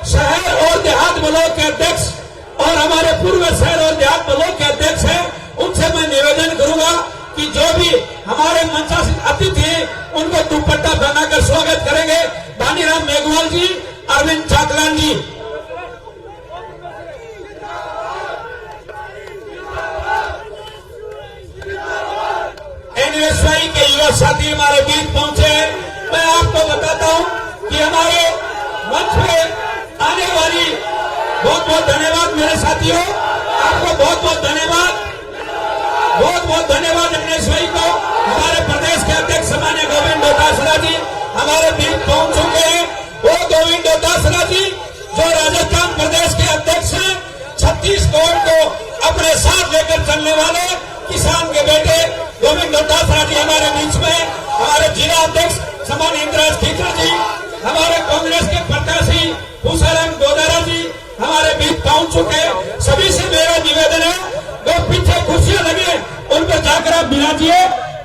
शहर और देहात ब्लॉक के अध्यक्ष और हमारे पूर्व शहर और देहात ब्लॉक के अध्यक्ष हैं, उनसे मैं निवेदन करूंगा कि जो भी हमारे मंचासीन अतिथि हैं उनको दुपट्टा पहनाकर स्वागत करेंगे। भानीराम मेघवाल जी, अरविंद चाकलान जी। एनएसवाई के युवा साथी हमारे बीच पहुंचे हैं। मैं आपको बताता हूं कि हमारे मंच पे आने वाली बहुत बहुत धन्यवाद मेरे साथियों, आपको बहुत बहुत धन्यवाद, बहुत बहुत धन्यवाद एनएसवाई को। हमारे प्रदेश के अध्यक्ष सामान्य गोविंद डोटासरा जी हमारे बीच पहुंच चुके हैं। वो गोविंद डोटासरा जी जो राजस्थान प्रदेश के अध्यक्ष हैं, छत्तीसगढ़ को अपने साथ लेकर चलने वाले किसान के बेटे गोविंद डोटासरा जी हमारे बीच में। हमारे जिला अध्यक्ष सामान्य इंद्राज खीकर जी, हमारे कांग्रेस के प्रत्याशी भूषाराम गोदारा जी हमारे बीच पहुंच चुके हैं। सभी से मेरा निवेदन है, जो पीछे कुर्सियां लगे उन पर जाकर आप बिराजिए।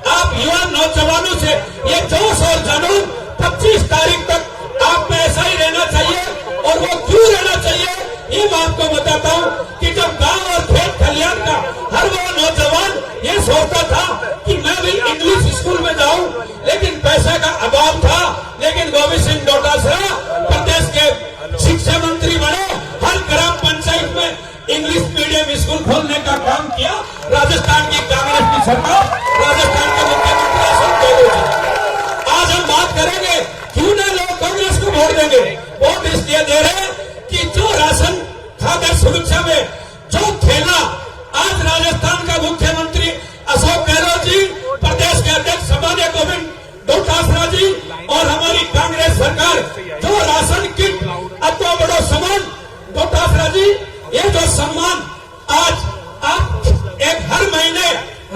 आप युवा नौजवानों से ये जोश और जुनून 25 तारीख तक आप में ऐसा ही रहना चाहिए। और वो क्यों रहना चाहिए ये मैं आपको बताता हूँ कि जब गांव और खेत खलियान का हर वो नौजवान ये सोचता था कि मैं भी इंग्लिश स्कूल में जाऊं, लेकिन पैसा का अभाव था। लेकिन गोविंद सिंह डोटासरा प्रदेश के शिक्षा मंत्री बने, हर ग्राम पंचायत में इंग्लिश मीडियम स्कूल खोलने का काम किया। राजस्थान की कांग्रेस की सरकार, राजस्थान के मुख्यमंत्री अशोक गहलोत जी। आज हम बात करेंगे क्यों न लोग कांग्रेस को वोट देंगे। वोट इसलिए दे रहे हैं कि जो राशन खाद्य सुरक्षा में जो खेला, आज राजस्थान का मुख्यमंत्री अशोक गहलोत जी, प्रदेश के अध्यक्ष सामान्य गोविंद डोटासरा जी और हमारी कांग्रेस सरकार जो राशन किट अथवा बड़ो सम्मान डोटासरा जी, ये जो सम्मान आज आप एक हर महीने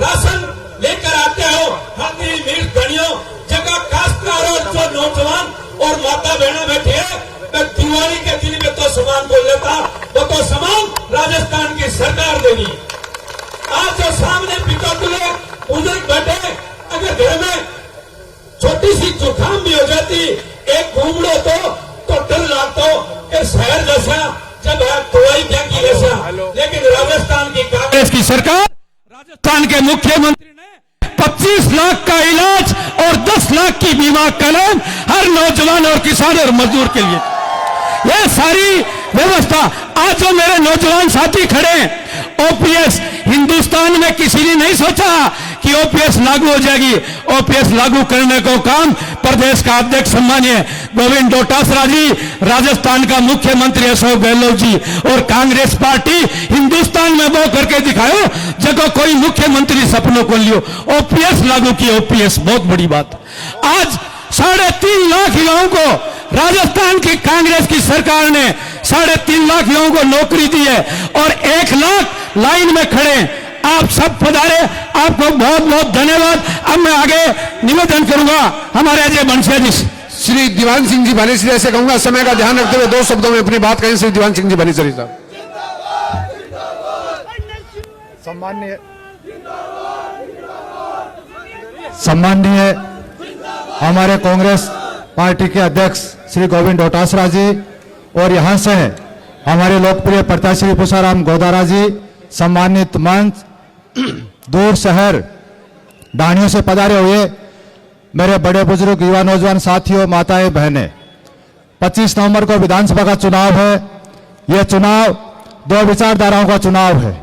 राशन लेकर आते हो, हल्दी मिर्च धनियों जगह काश्तकार और जो नौजवान और माता बहना बैठी है, मैं दिवाली के दिन में तो सामान बोल देता, वो तो सामान राजस्थान की सरकार देगी। आज जो सामने पिता तुले बुजुर्ग बैठे, अगर घर में छोटी सी जुकाम भी हो जाती, एक घूम लो तो डर लगता हो कि शहर जैसा जब दवाई फेंकी वैसा। लेकिन राजस्थान की कांग्रेस की सरकार, राजस्थान के मुख्यमंत्री ने 25 लाख का इलाज और 10 लाख की बीमा क्लेम हर नौजवान और किसान और मजदूर के लिए, यह सारी व्यवस्था। आज जो मेरे नौजवान साथी खड़े हैं, ओपीएस हिंदुस्तान में किसी ने नहीं सोचा कि ओपीएस लागू हो जाएगी। ओपीएस लागू करने को काम प्रदेश का अध्यक्ष सम्मानीय गोविंद डोटासरा जी, राजस्थान का मुख्यमंत्री अशोक गहलोत जी और कांग्रेस पार्टी हिंदुस्तान में वो करके दिखाओ जगह कोई मुख्यमंत्री सपनों को लियो। ओपीएस लागू किया, ओपीएस बहुत बड़ी बात। आज 3.5 लाख युवाओं को राजस्थान की कांग्रेस की सरकार ने 3.5 लाख युवाओं को नौकरी दी है और 1 लाख लाइन में खड़े। आप सब पधारे, आपको बहुत बहुत धन्यवाद। अब मैं आगे निवेदन करूंगा हमारे अजय बंसिया जी, श्री दीवान सिंह जी भानीसरी से कहूंगा, समय का ध्यान रखते हुए 2 शब्दों में अपनी बात कहें। श्री दीवान सिंह जी भानीसरी साहब। सम्माननीय हमारे कांग्रेस पार्टी के अध्यक्ष श्री गोविंद डोटासरा जी और यहां से हमारे लोकप्रिय प्रत्याशी भूषाराम गोदारा जी, सम्मानित मंच, दूर शहर डाणियों से पधारे हुए मेरे बड़े बुजुर्ग, युवा नौजवान साथियों, माताएं बहनें, 25 नवंबर को विधानसभा का चुनाव है। यह चुनाव 2 विचारधाराओं का चुनाव है।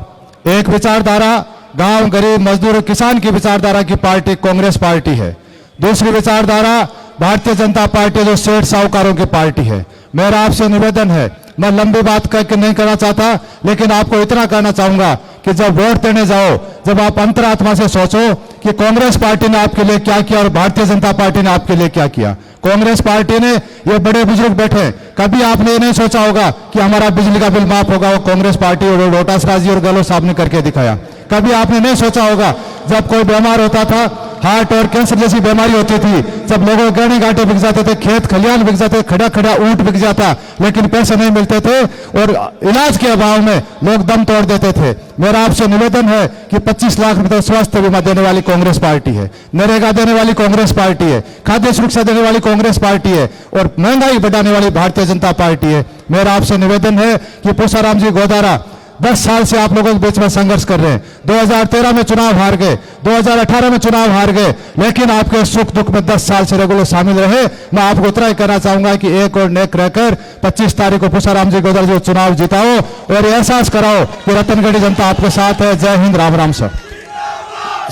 एक विचारधारा गांव, गरीब, मजदूर, किसान की विचारधारा की पार्टी कांग्रेस पार्टी है। दूसरी विचारधारा भारतीय जनता पार्टी जो सेठ साहूकारों की पार्टी है। मेरा आपसे निवेदन है, मैं लंबी बात करके नहीं करना चाहता, लेकिन आपको इतना कहना चाहूंगा कि जब वोट देने जाओ, जब आप अंतरात्मा से सोचो कि कांग्रेस पार्टी ने आपके लिए क्या किया और भारतीय जनता पार्टी ने आपके लिए क्या किया। कांग्रेस पार्टी ने, ये बड़े बुजुर्ग बैठे, कभी आपने ये नहीं सोचा होगा कि हमारा बिजली का बिल माफ होगा। वो कांग्रेस पार्टी और डोटासरा जी और गहलोत साहब ने करके दिखाया। कभी आपने नहीं सोचा होगा जब कोई बीमार होता था हार्ट और कैंसर जैसी बीमारी होती थी, जब लोगों के गहने गांठे बिक जाते थे, खेत खलियान बिक जाते, खड़ा खड़ा ऊंट बिक जाता, लेकिन पैसे नहीं मिलते थे और इलाज के अभाव में लोग दम तोड़ देते थे। मेरा आपसे निवेदन है कि 25 लाख रुपए स्वास्थ्य बीमा देने वाली कांग्रेस पार्टी है, नरेगा देने वाली कांग्रेस पार्टी है, खाद्य सुरक्षा देने वाली कांग्रेस पार्टी है और महंगाई बढ़ाने वाली भारतीय जनता पार्टी है। मेरा आपसे निवेदन है कि पूसाराम जी गोदारा 10 साल से आप लोगों के बीच में संघर्ष कर रहे हैं। 2013 में चुनाव हार गए, 2018 में चुनाव हार गए, लेकिन आपके सुख दुख में 10 साल से रेगुलर शामिल रहे। मैं आपको उतना ही कहना चाहूंगा कि एक और नेक रहकर 25 तारीख को पूसाराम जी गोदारा जो चुनाव जिताओ और एहसास कराओ कि रतनगढ़ी जनता आपके साथ है। जय हिंद, राम राम सर।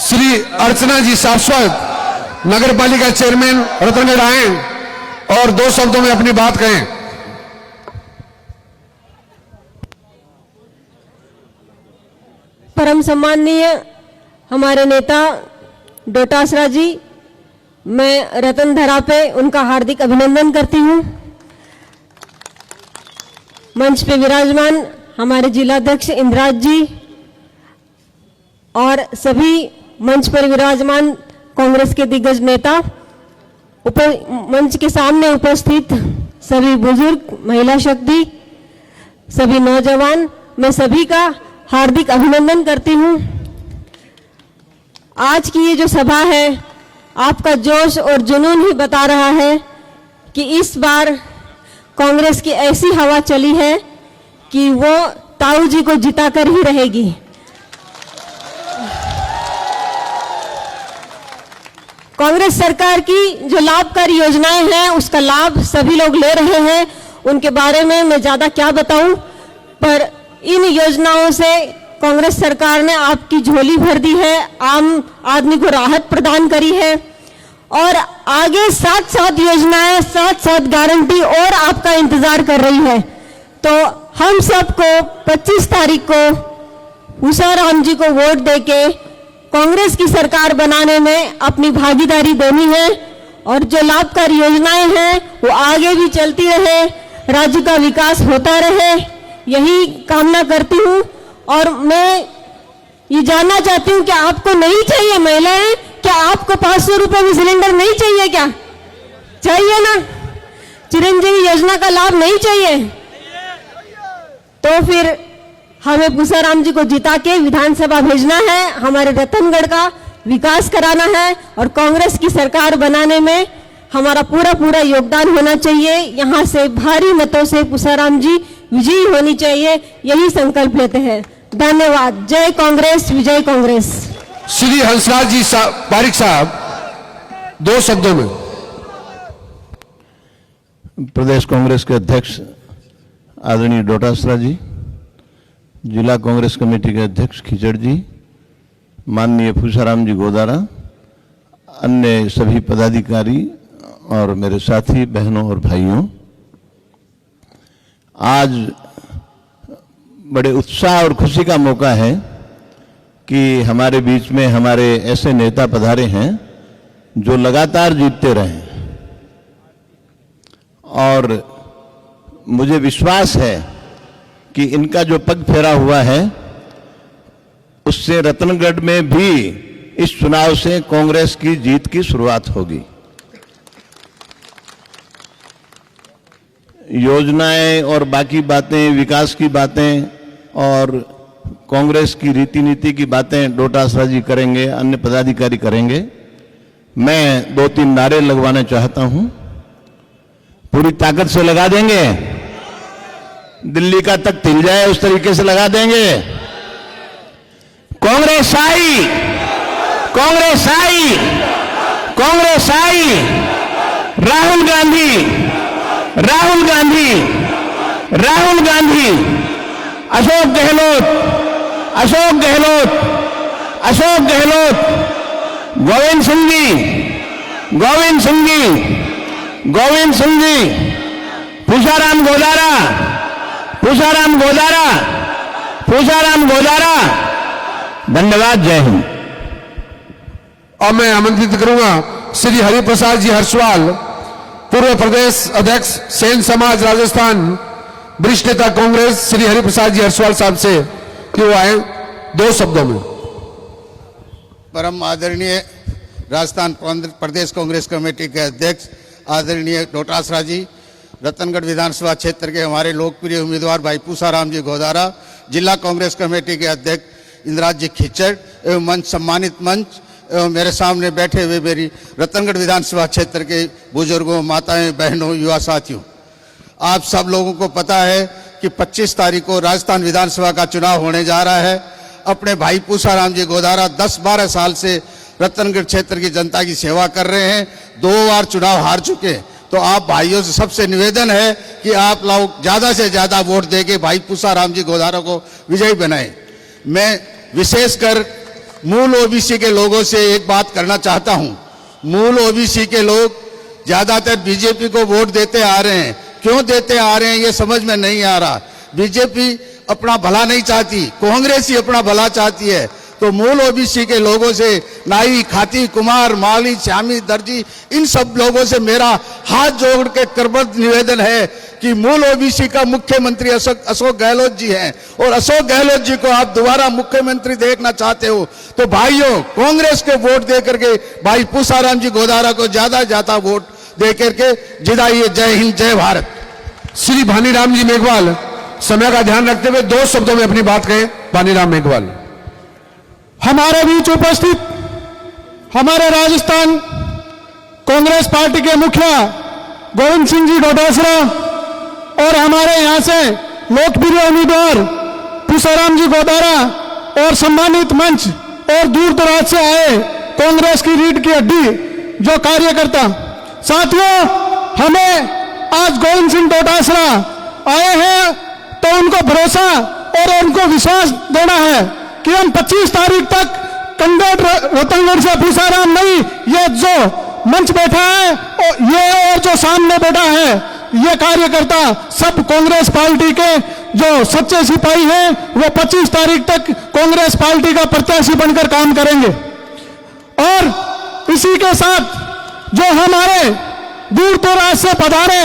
श्री अर्चना जी शाश्वत नगर पालिका चेयरमैन रतनगढ़ आए और 2 शब्दों में अपनी बात कहें। परम सम्माननीय हमारे नेता डोटासरा जी, मैं रतनधरा पे उनका हार्दिक अभिनंदन करती हूँ। मंच पे विराजमान हमारे जिलाध्यक्ष इंद्राज जी और सभी मंच पर विराजमान कांग्रेस के दिग्गज नेता, मंच के सामने उपस्थित सभी बुजुर्ग, महिला शक्ति, सभी नौजवान, मैं सभी का हार्दिक अभिनंदन करती हूँ। आज की ये जो सभा है, आपका जोश और जुनून ही बता रहा है कि इस बार कांग्रेस की ऐसी हवा चली है कि वो ताऊ जी को जिताकर ही रहेगी। कांग्रेस सरकार की जो लाभकारी योजनाएं हैं उसका लाभ सभी लोग ले रहे हैं, उनके बारे में मैं ज्यादा क्या बताऊं, पर इन योजनाओं से कांग्रेस सरकार ने आपकी झोली भर दी है, आम आदमी को राहत प्रदान करी है और आगे 7 योजनाएं, 7 गारंटी और आपका इंतजार कर रही है। तो हम सबको 25 तारीख को पूसाराम जी को वोट देके कांग्रेस की सरकार बनाने में अपनी भागीदारी देनी है और जो लाभकारी योजनाएं हैं वो आगे भी चलती रहे, राज्य का विकास होता रहे, यही कामना करती हूँ। और मैं ये जानना चाहती हूँ कि आपको नहीं चाहिए महिलाएं, क्या आपको 500 रुपए में सिलेंडर नहीं चाहिए? क्या चाहिए ना? चिरंजीवी योजना का लाभ नहीं चाहिए? तो फिर हमें पूसाराम जी को जिता के विधानसभा भेजना है, हमारे रतनगढ़ का विकास कराना है और कांग्रेस की सरकार बनाने में हमारा पूरा योगदान होना चाहिए। यहाँ से भारी मतों से पूसाराम जी विजयी होनी चाहिए, यही संकल्प लेते हैं। धन्यवाद। जय कांग्रेस, विजय कांग्रेस। श्री हंसराज जी पारिक साहब 2 शब्दों में। प्रदेश कांग्रेस के अध्यक्ष आदरणीय डोटासरा जी, जिला कांग्रेस कमेटी के अध्यक्ष खिचड़ जी, माननीय पूसाराम जी गोदारा, अन्य सभी पदाधिकारी और मेरे साथी बहनों और भाइयों, आज बड़े उत्साह और खुशी का मौका है कि हमारे बीच में हमारे ऐसे नेता पधारे हैं जो लगातार जीतते रहे और मुझे विश्वास है कि इनका जो पग फेरा हुआ है उससे रतनगढ़ में भी इस चुनाव से कांग्रेस की जीत की शुरुआत होगी। योजनाएं और बाकी बातें, विकास की बातें और कांग्रेस की रीति नीति की बातें डोटासरा जी करेंगे, अन्य पदाधिकारी करेंगे। मैं 2-3 नारे लगवाना चाहता हूं। पूरी ताकत से लगा देंगे, दिल्ली का तख्त हिल जाए उस तरीके से लगा देंगे। कांग्रेस आई, कांग्रेस आई, कांग्रेस आई, राहुल गांधी, राहुल गांधी, राहुल गांधी, अशोक गहलोत, अशोक गहलोत, अशोक गहलोत, गोविंद सिंह जी, गोविंद सिंह जी, गोविंद सिंह जी, पूसाराम गोदारा, पूसाराम गोदारा, पूसाराम गोदारा। धन्यवाद। जय हिंद। और मैं आमंत्रित करूंगा श्री हरिप्रसाद जी हर्षवाल, पूर्व प्रदेश अध्यक्ष सेन समाज राजस्थान, वरिष्ठ नेता कांग्रेस, श्री हरिप्रसाद जी हर्षवाल साहब से कि वो आए 2 शब्दों में। परम आदरणीय राजस्थान प्रदेश कांग्रेस कमेटी के अध्यक्ष आदरणीय डोटासरा जी, रतनगढ़ विधानसभा क्षेत्र के हमारे लोकप्रिय उम्मीदवार भाई पूसाराम जी गोदारा, जिला कांग्रेस कमेटी के अध्यक्ष इंदिराज जी खिच्चड़ एवं मंच सम्मानित मंच एवं मेरे सामने बैठे हुए मेरी रतनगढ़ विधानसभा क्षेत्र के बुजुर्गों, माताएं, बहनों, युवा साथियों, आप सब लोगों को पता है कि 25 तारीख को राजस्थान विधानसभा का चुनाव होने जा रहा है। अपने भाई पूसाराम जी गोदारा 10-12 साल से रतनगढ़ क्षेत्र की जनता की सेवा कर रहे हैं, 2 बार चुनाव हार चुके। तो आप भाइयों से सबसे निवेदन है कि आप लोग ज़्यादा से ज़्यादा वोट देके भाई पूसाराम जी गोदारा को विजयी बनाएं। मैं विशेषकर मूल ओबीसी के लोगों से एक बात करना चाहता हूं। मूल ओबीसी के लोग ज़्यादातर बीजेपी को वोट देते आ रहे हैं। क्यों देते आ रहे हैं ये समझ में नहीं आ रहा। बीजेपी अपना भला नहीं चाहती, कांग्रेस ही अपना भला चाहती है। तो मूल ओबीसी के लोगों से, नाई, खाती, कुमार, माली, श्यामी, दर्जी, इन सब लोगों से मेरा हाथ जोड़ के करबद्ध निवेदन है कि मूल ओबीसी का मुख्यमंत्री अशोक गहलोत जी हैं और अशोक गहलोत जी को आप दोबारा मुख्यमंत्री देखना चाहते हो तो भाइयों कांग्रेस को वोट दे करके भाई पूसाराम जी गोदारा को ज्यादा ज्यादा वोट दे करके जिताइए। जय हिंद, जय भारत। श्री भानीराम जी मेघवाल समय का ध्यान रखते हुए 2 शब्दों में अपनी बात कहें। भानीराम मेघवाल। हमारे बीच उपस्थित हमारे राजस्थान कांग्रेस पार्टी के मुखिया गोविंद सिंह जी डोटासरा और हमारे यहाँ से लोकप्रिय उम्मीदवार पूसाराम जी गोदारा और सम्मानित मंच और दूर दराज से आए कांग्रेस की रीढ़ की हड्डी जो कार्यकर्ता साथियों, हमें आज गोविंद सिंह डोटासरा आए हैं तो उनको भरोसा और उनको विश्वास देना है कि हम 25 तारीख तक कंडेट रतनगढ़ से पूसाराम नहीं, ये जो मंच बैठा है और ये और जो सामने बैठा है ये कार्यकर्ता सब कांग्रेस पार्टी के जो सच्चे सिपाही हैं वो 25 तारीख तक कांग्रेस पार्टी का प्रत्याशी बनकर काम करेंगे। और इसी के साथ जो हमारे दूर दराज से पधारे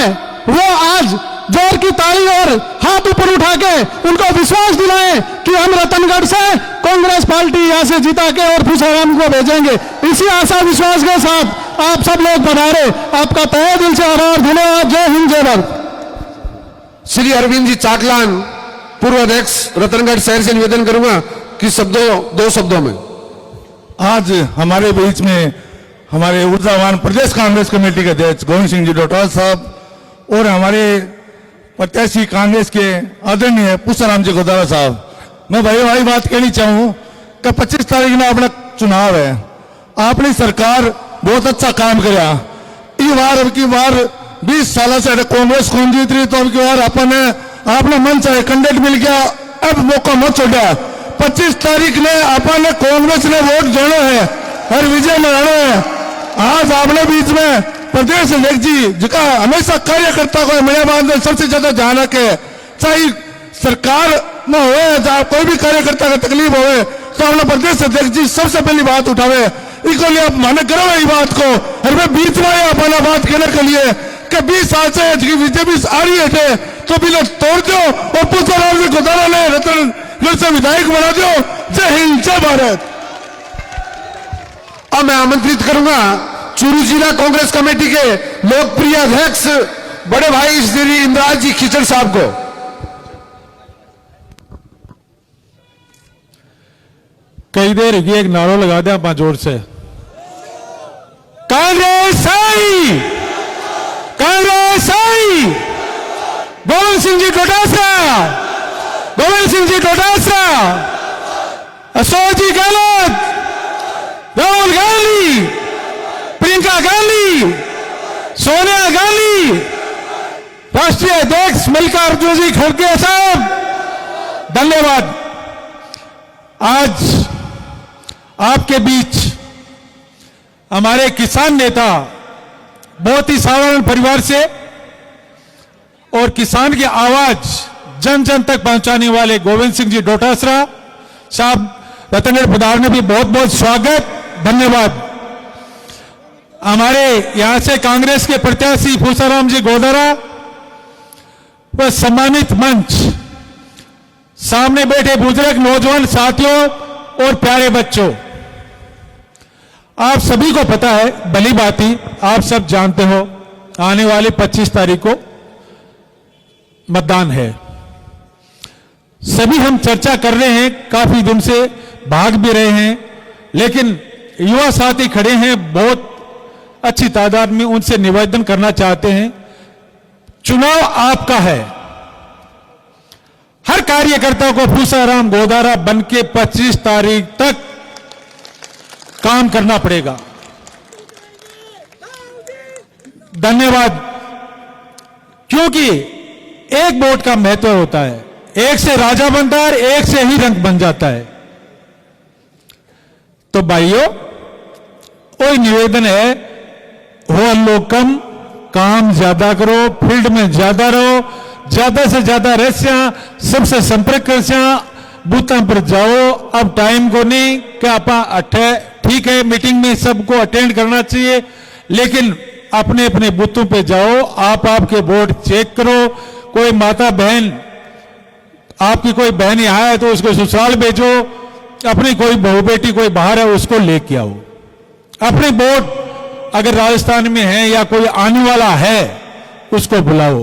वो आज जोर की ताली और हाथ ऊपर उठा के उनको विश्वास दिलाएं कि हम रतनगढ़ से कांग्रेस पार्टी यहां से जिता के और पूसाराम को भेजेंगे। इसी आशा विश्वास के साथ आप सब लोग पधारे, आपका तहे दिल से आभार, धन्यवाद। जय हिंद, जय भारत। श्री अरविंद जी चाकलान पूर्व अध्यक्ष रतनगढ़ शहर से निवेदन करूंगा कि 2 शब्दों में। आज हमारे बीच में हमारे ऊर्जावान प्रदेश कांग्रेस कमेटी के अध्यक्ष गोविंद सिंह जी डोटासरा साहब और हमारे प्रत्याशी कांग्रेस के आदरणीय पूसाराम जी गोदारा साहब, मैं भाई बात कहनी चाहूं कि 25 तारीख में अपना चुनाव है। आपने सरकार बहुत अच्छा काम किया। अब की बार 20 साल से कांग्रेस कौन जीत रही तो अब की बार आपने मन चाहे कैंडिडेट मिल गया, अब मौका मत छोड़ा। 25 तारीख ने आपने कांग्रेस ने वोट जोड़े है और विजय मनाना है। आज आपने बीच में प्रदेश अध्यक्ष जी जिका हमेशा कार्यकर्ता को मेरे बात सबसे ज्यादा ध्यान रखे, चाहे सरकार में हो चाहे कोई भी कार्यकर्ता का तकलीफ हो तो अपना प्रदेश अध्यक्ष जी सबसे पहली बात उठावे। इसको लिए आप माने करो ये बात को और मैं बीच में अपना बात कहने के लिए कि 20 साल से बीजेपी आ रही है तो बिल तोड़ दो और पूसाराम जी गोदारा ने रतनगढ़ से विधायक बना दो। जय हिंद, जय भारत। अब मैं आमंत्रित करूंगा चूरू जिला कांग्रेस कमेटी के लोकप्रिय अध्यक्ष बड़े भाई श्री इंदिराज जी खिच्चड़ साहब को। कई देर ये एक नारो लगा दें आप जोर से, कांग्रेस आई, कांग्रेस आई। गोविंद सिंह जी डोटासरा, गोविंद सिंह जी डोटासरा, अशोक जी गहलोत, राहुल गांधी, प्रियंका गांधी, सोनिया गांधी, राष्ट्रीय अध्यक्ष मल्लिकार्जुन जी खड़गे साहब, धन्यवाद। आज आपके बीच हमारे किसान नेता, बहुत ही साधारण परिवार से और किसान की आवाज जन जन तक पहुंचाने वाले गोविंद सिंह जी डोटासरा साहब रतनगढ़ पधारने भी बहुत बहुत स्वागत, धन्यवाद। हमारे यहां से कांग्रेस के प्रत्याशी पूसाराम जी गोदारा व सम्मानित मंच, सामने बैठे बुजुर्ग नौजवान साथियों और प्यारे बच्चों, आप सभी को पता है, भली भांति आप सब जानते हो, आने वाली 25 तारीख को मतदान है। सभी हम चर्चा कर रहे हैं, काफी दिन से भाग भी रहे हैं, लेकिन युवा साथी खड़े हैं बहुत अच्छी तादाद में, उनसे निवेदन करना चाहते हैं, चुनाव आपका है। हर कार्यकर्ता को पूसाराम गोदारा बनके 25 तारीख तक काम करना पड़ेगा। धन्यवाद। क्योंकि एक वोट का महत्व होता है, एक से राजा बनता है, एक से ही रंग बन जाता है। तो भाइयों, कोई निवेदन है, हो लोग कम, काम ज्यादा करो, फील्ड में ज्यादा रहो, ज्यादा से ज्यादा रस्या सबसे संपर्क कर, बूथों पर जाओ। अब टाइम को नहीं कि आप ठीक है मीटिंग में सबको अटेंड करना चाहिए, लेकिन अपने अपने बूथों पे जाओ, आप आपके वोट चेक करो। कोई माता बहन, आपकी कोई बहन यहाँ है तो उसको ससुराल भेजो, अपनी कोई बहू बेटी कोई बाहर है उसको लेके आओ। अपने वोट अगर राजस्थान में है या कोई आने वाला है उसको बुलाओ।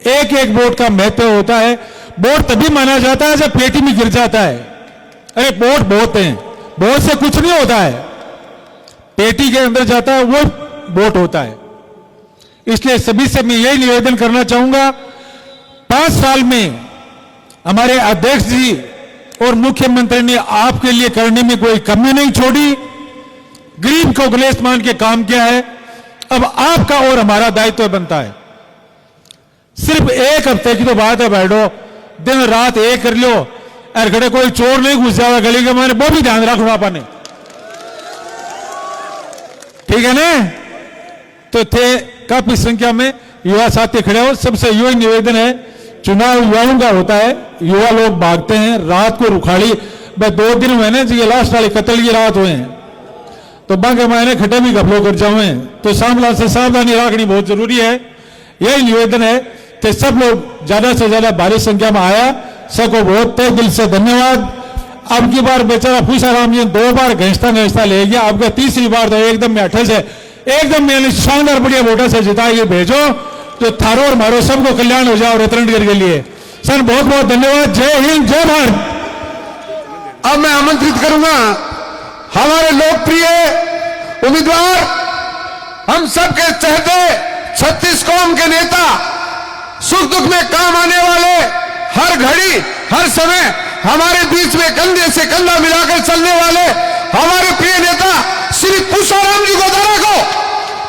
एक एक वोट का महत्व होता है। वोट तभी माना जाता है जब पेटी में गिर जाता है। अरे वोट बहुत हैं, वोट से कुछ नहीं होता है, पेटी के अंदर जाता है वो वोट होता है। इसलिए सभी से मैं यही निवेदन करना चाहूंगा, 5 साल में हमारे अध्यक्ष जी और मुख्यमंत्री ने आपके लिए करने में कोई कमी नहीं छोड़ी, गरीब को गलेस मान के काम किया है। अब आपका और हमारा दायित्व बनता है। सिर्फ 1 हफ्ते की तो बात है, बैठो दिन रात एक कर लो, और घड़े कोई चोर नहीं घुस जाएगा गली के मारे, वो भी ध्यान रखो आपने, ठीक है ना। तो थे काफी संख्या में युवा साथी खड़े हो। सबसे युवा निवेदन है, चुनाव युवाओं का होता है, युवा लोग भागते हैं, रात को रुखाड़ी, बस 2 दिन हुए ना जी, लास्ट वाली कत्ल की रात हुए हैं, तो बाकी मैंने खटे भी घपलो कर जाए, तो सामला से सावधानी रखनी बहुत जरूरी है। यही निवेदन है कि सब लोग ज्यादा से ज्यादा भारी संख्या में आया, सबको बहुत तहे दिल से धन्यवाद। अब की बार बेचारा पूसाराम जी 2 बार घिसता ले गया, आपका तीसरी बार तो एकदम में 28 है, एकदम में शानदार बढ़िया वोटर से जिता ये भेजो, तो थारो और मारो सबको कल्याण हो जाओ रतनगढ़ के लिए। सर बहुत बहुत धन्यवाद। जय हिंद, जय भारत। अब मैं आमंत्रित करूंगा हमारे लोकप्रिय उम्मीदवार, हम सबके चहते, 36 कौम के नेता, सुख दुख में काम आने वाले, हर घड़ी हर समय हमारे बीच में कंधे से कंधा मिलाकर चलने वाले हमारे प्रिय नेता श्री पूसाराम जी गोदारा को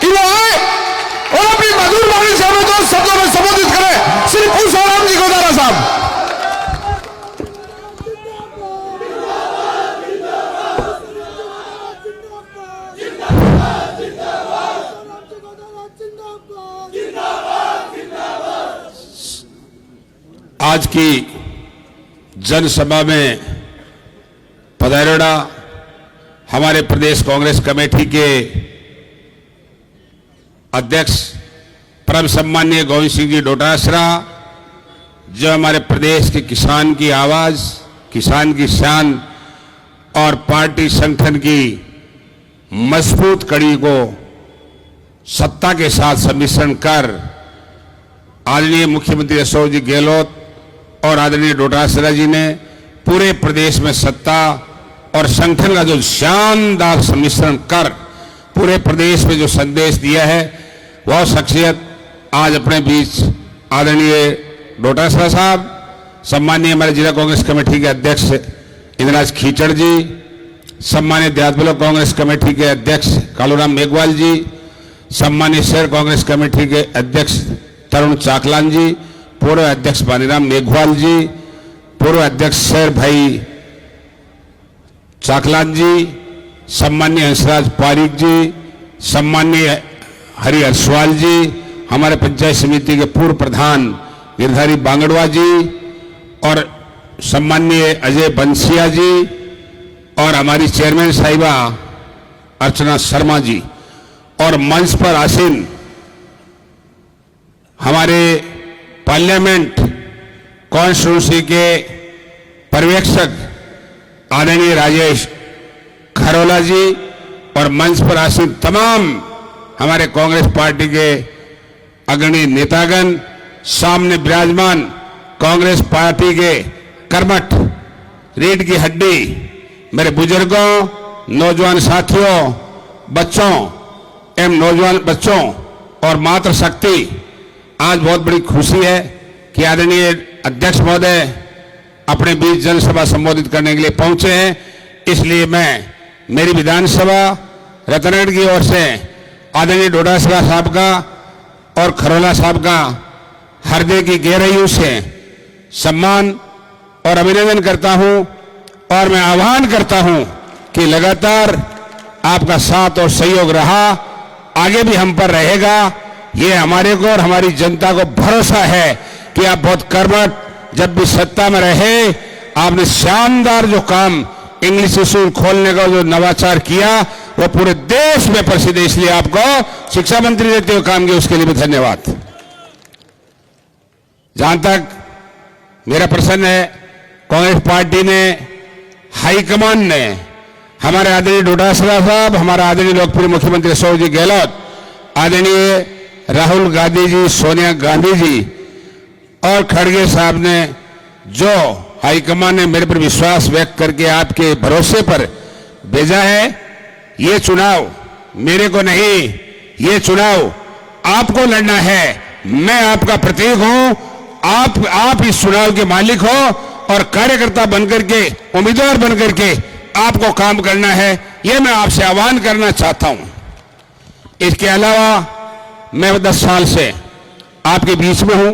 कि वो आए और अपनी मधुर वाणी से हमें 2 शब्दों में संबोधित करें। श्री पूसाराम जी गोदारा साहब। आज की जनसभा में पधारेड़ा हमारे प्रदेश कांग्रेस कमेटी के अध्यक्ष परम सम्माननीय गोविंद सिंह जी डोटासरा, जो हमारे प्रदेश के किसान की आवाज, किसान की शान और पार्टी संगठन की मजबूत कड़ी को सत्ता के साथ सम्मिश्रण कर आदरणीय मुख्यमंत्री अशोक जी गहलोत और आदरणीय डोटासरा जी ने पूरे प्रदेश में सत्ता और संगठन का जो शानदार सम्मिश्रण कर पूरे प्रदेश में जो संदेश दिया है, वह शख्सियत आज अपने बीच आदरणीय डोटासरा साहब, सम्माननीय हमारे जिला कांग्रेस कमेटी के अध्यक्ष इंद्राज खीचड़ जी, सम्मानित देहात ब्लॉक कांग्रेस कमेटी के अध्यक्ष कालूराम मेघवाल जी, सम्मानित शहर कांग्रेस कमेटी के अध्यक्ष तरुण चाकलान जी, पूर्व अध्यक्ष बानीराम मेघवाल जी, पूर्व अध्यक्ष शहर भाई चाकलान जी, सम्माननीय हंसराज पारिक जी, सम्माननीय हरि हर्षवाल जी, हमारे पंचायत समिति के पूर्व प्रधान गिरधारी बांगड़वा जी और सम्माननीय अजय बंसिया जी और हमारी चेयरमैन साहिबा अर्चना शर्मा जी और मंच पर आसीन हमारे पार्लियामेंट कॉन्स्टिट्यूंसी के पर्यवेक्षक आदरणीय राजेश खरोला जी और मंच पर आसीन तमाम हमारे कांग्रेस पार्टी के अग्रणी नेतागण, सामने विराजमान कांग्रेस पार्टी के कर्मठ, रीढ़ की हड्डी, मेरे बुजुर्गों, नौजवान साथियों, बच्चों एवं नौजवान बच्चों और मातृशक्ति, आज बहुत बड़ी खुशी है कि आदरणीय अध्यक्ष महोदय अपने बीच जनसभा संबोधित करने के लिए पहुंचे हैं। इसलिए मैं मेरी विधानसभा रतनगढ़ की ओर से आदरणीय डोटासरा साहब का और खरोला साहब का हृदय की गहराइयों से सम्मान और अभिनंदन करता हूं और मैं आह्वान करता हूं कि लगातार आपका साथ और सहयोग रहा, आगे भी हम पर रहेगा। ये हमारे को और हमारी जनता को भरोसा है कि आप बहुत कर्मठ, जब भी सत्ता में रहे आपने शानदार जो काम इंग्लिश स्कूल खोलने का जो नवाचार किया वो पूरे देश में प्रसिद्ध है। इसलिए आपको शिक्षा मंत्री रहते हुए काम किया, उसके लिए भी धन्यवाद। जहां तक मेरा प्रश्न है, कांग्रेस पार्टी ने, हाईकमान ने, हमारे आदरणीय डोटासरा साहब, हमारा आदरणीय लोकप्रिय मुख्यमंत्री अशोक जी गहलोत, आदरणीय राहुल गांधी जी, सोनिया गांधी जी और खड़गे साहब ने जो हाईकमान ने मेरे पर विश्वास व्यक्त करके आपके भरोसे पर भेजा है, ये चुनाव मेरे को नहीं, ये चुनाव आपको लड़ना है। मैं आपका प्रतीक हूं, आप इस चुनाव के मालिक हो और कार्यकर्ता बनकर के, उम्मीदवार बनकर के आपको काम करना है, ये मैं आपसे आह्वान करना चाहता हूं। इसके अलावा मैं 10 साल से आपके बीच में हूं,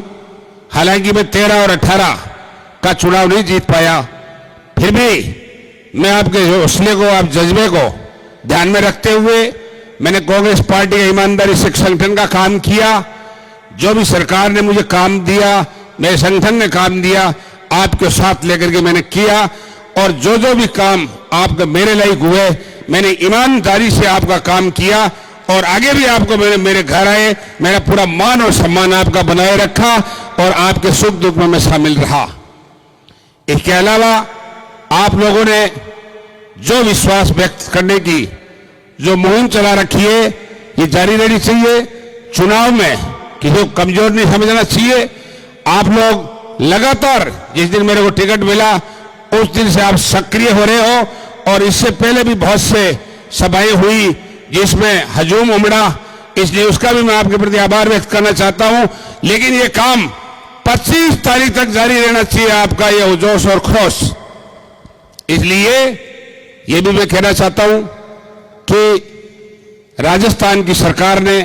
हालांकि मैं 13 और 18 का चुनाव नहीं जीत पाया, फिर भी मैं आपके हौसले को, आप जज्बे को ध्यान में रखते हुए मैंने कांग्रेस पार्टी के ईमानदारी से संगठन का काम किया। जो भी सरकार ने मुझे काम दिया, मेरे संगठन ने काम दिया, आपके साथ लेकर के मैंने किया और जो भी काम आपके मेरे लायक हुए मैंने ईमानदारी से आपका काम किया और आगे भी आपको मेरे घर आए, मेरा पूरा मान और सम्मान आपका बनाए रखा और आपके सुख दुख में मैं शामिल रहा। इसके अलावा आप लोगों ने जो विश्वास व्यक्त करने की जो मुहिम चला रखी है, ये जारी रहनी चाहिए। चुनाव में किसी को कमजोर नहीं समझना चाहिए। आप लोग लगातार, जिस दिन मेरे को टिकट मिला उस दिन से आप सक्रिय हो रहे हो और इससे पहले भी बहुत से सभाएं हुई जिसमें हजूम उमड़ा, इसलिए उसका भी मैं आपके प्रति आभार व्यक्त करना चाहता हूं। लेकिन ये काम 25 तारीख तक जारी रहना चाहिए, आपका ये जोश और खरोश। इसलिए ये भी मैं कहना चाहता हूं कि राजस्थान की सरकार ने,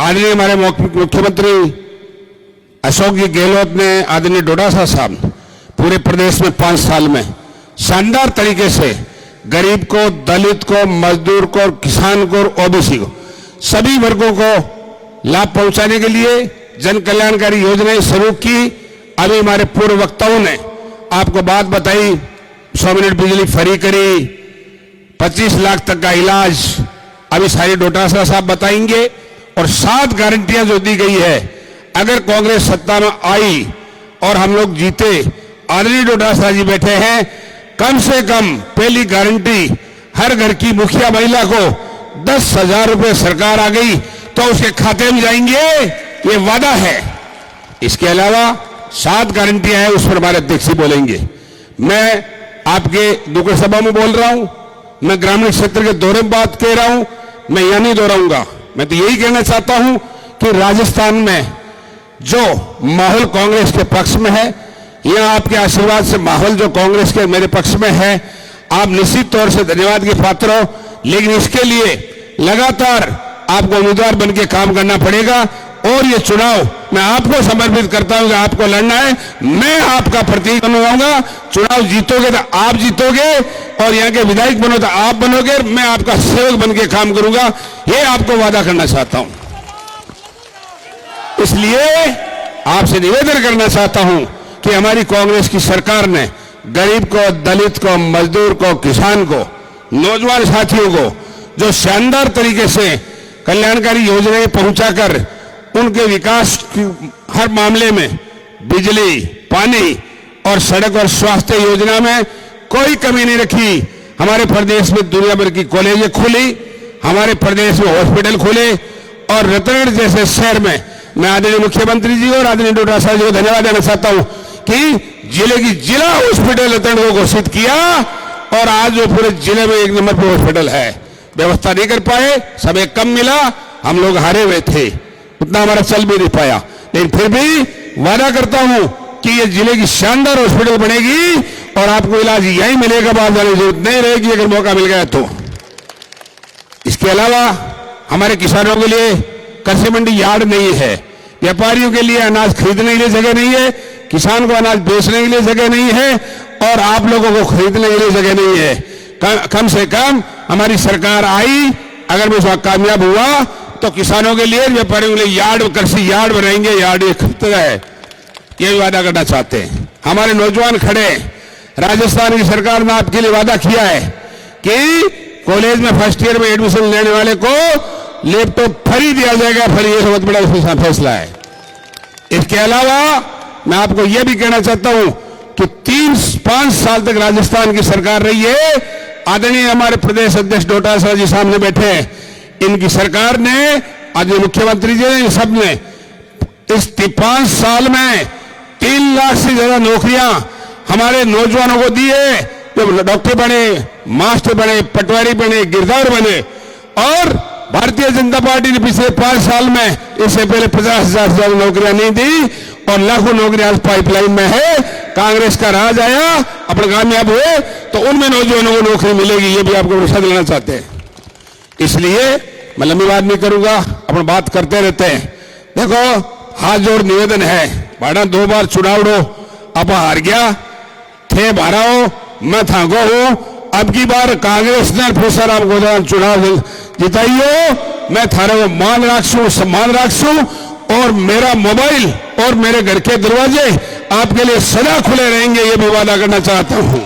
आदरणीय हमारे मुख्यमंत्री अशोक जी गहलोत ने, आदरणीय डोटासरा साहब पूरे प्रदेश में 5 साल में शानदार तरीके से गरीब को, दलित को, मजदूर को, किसान को और ओबीसी को, सभी वर्गों को लाभ पहुंचाने के लिए जन कल्याणकारी योजनाएं शुरू की। अभी हमारे पूर्व वक्ताओं ने आपको बात बताई, 100 मिनट बिजली फ्री करी, 25 लाख तक का इलाज अभी सारी डोटासरा साहब बताएंगे और 7 गारंटियां जो दी गई है, अगर कांग्रेस सत्ता में आई और हम लोग जीते, आदरणीय डोटासरा जी बैठे हैं, कम से कम पहली गारंटी, हर घर की मुखिया महिला को 10,000 रुपए सरकार आ गई तो उसके खाते में जाएंगे, ये वादा है। इसके अलावा 7 गारंटियां हैं, उस पर हमारे अध्यक्ष जी बोलेंगे। मैं आपके दुग्ध सभा में बोल रहा हूं, मैं ग्रामीण क्षेत्र के दौरे में बात कह रहा हूं, मैं यह नहीं दोहराऊंगा। मैं तो यही कहना चाहता हूं कि राजस्थान में जो माहौल कांग्रेस के पक्ष में है, यह आपके आशीर्वाद से माहौल जो कांग्रेस के मेरे पक्ष में है, आप निश्चित तौर से धन्यवाद के पात्र हो। लेकिन इसके लिए लगातार आपको उम्मीदवार बन के काम करना पड़ेगा और ये चुनाव मैं आपको समर्पित करता हूं कि आपको लड़ना है। मैं आपका प्रतीक बनवाऊंगा, चुनाव जीतोगे तो आप जीतोगे और यहाँ के विधायक बनो तो आप बनोगे, मैं आपका सेवक बन के काम करूंगा, ये आपको वादा करना चाहता हूं। इसलिए आपसे निवेदन करना चाहता हूं कि हमारी कांग्रेस की सरकार ने गरीब को, दलित को, मजदूर को, किसान को, नौजवान साथियों को जो शानदार तरीके से कल्याणकारी योजनाएं पहुंचाकर उनके विकास की हर मामले में बिजली, पानी और सड़क और स्वास्थ्य योजना में कोई कमी नहीं रखी। हमारे प्रदेश में दुनिया भर की कॉलेजें खुली, हमारे प्रदेश में हॉस्पिटल खुले और रतनगढ़ जैसे शहर में मैं आदरणीय मुख्यमंत्री जी और आदरणीय डोटासरा जी को धन्यवाद देना चाहता हूं कि जिले की जिला हॉस्पिटल रतनगढ़ को घोषित किया और आज वो पूरे जिले में 1 नंबर पर हॉस्पिटल है। व्यवस्था नहीं कर पाए, समय कम मिला, हम लोग हारे हुए थे, उतना हमारा चल भी नहीं पाया, लेकिन फिर भी वादा करता हूं कि ये जिले की शानदार हॉस्पिटल बनेगी और आपको इलाज यहीं मिलेगा, बाहर जाने की जरूरत नहीं रहेगी अगर मौका मिल गया तो। इसके अलावा हमारे किसानों के लिए कृषि मंडी यार्ड नहीं है, व्यापारियों के लिए अनाज खरीदने के लिए जगह नहीं है, किसान को अनाज बेचने के लिए जगह नहीं है और आप लोगों को खरीदने के लिए जगह नहीं है। कम से कम हमारी सरकार आई, अगर मैं उसका कामयाब हुआ तो किसानों के लिए, व्यापारियों के लिए यार्ड, कृषि यार्ड बनाएंगे, यार्ड एक खरीदता है, ये भी वादा करना चाहते हैं। हमारे नौजवान खड़े, राजस्थान की सरकार ने आपके लिए वादा किया है कि कॉलेज में फर्स्ट ईयर में एडमिशन लेने वाले को लैपटॉप फ्री दिया जाएगा, फ्री, ये बहुत बड़ा फैसला है। इसके अलावा मैं आपको यह भी कहना चाहता हूं कि 3-5 साल तक राजस्थान की सरकार रही है, आदरणीय हमारे प्रदेश अध्यक्ष डोटासरा जी सामने बैठे हैं, इनकी सरकार ने, आदरणीय मुख्यमंत्री जी ने, सब ने इस 5 साल में 3 लाख से ज्यादा नौकरियां हमारे नौजवानों को दी है, जो डॉक्टर बने, मास्टर बने, पटवारी बने, गिरदार बने। और भारतीय जनता पार्टी ने पिछले 5 साल में, इससे पहले 50,000 से ज्यादा नौकरियां नहीं दी और लाखों नौकरियां पाइपलाइन में है। कांग्रेस का राज आया, अपने कामयाब हुए तो उनमें नौजवानों को नौकरी मिलेगी, ये भी आपको भरोसा दिलाना चाहते हैं। इसलिए मैं लंबी बात नहीं करूंगा, अपन बात करते रहते हैं। देखो, हाथ जोड़ निवेदन है, भाड़ा 2 बार चुनाव लो, अब हार गया थे, भारा हो, मैं थांको हूं, अब की बार कांग्रेस ने पूसाराम गोदारा चुनाव जिताइयो, मैं थारे को मान राखसू, सम्मान राखसू और मेरा मोबाइल और मेरे घर के दरवाजे आपके लिए सदा खुले रहेंगे, ये भी वादा करना चाहता हूं,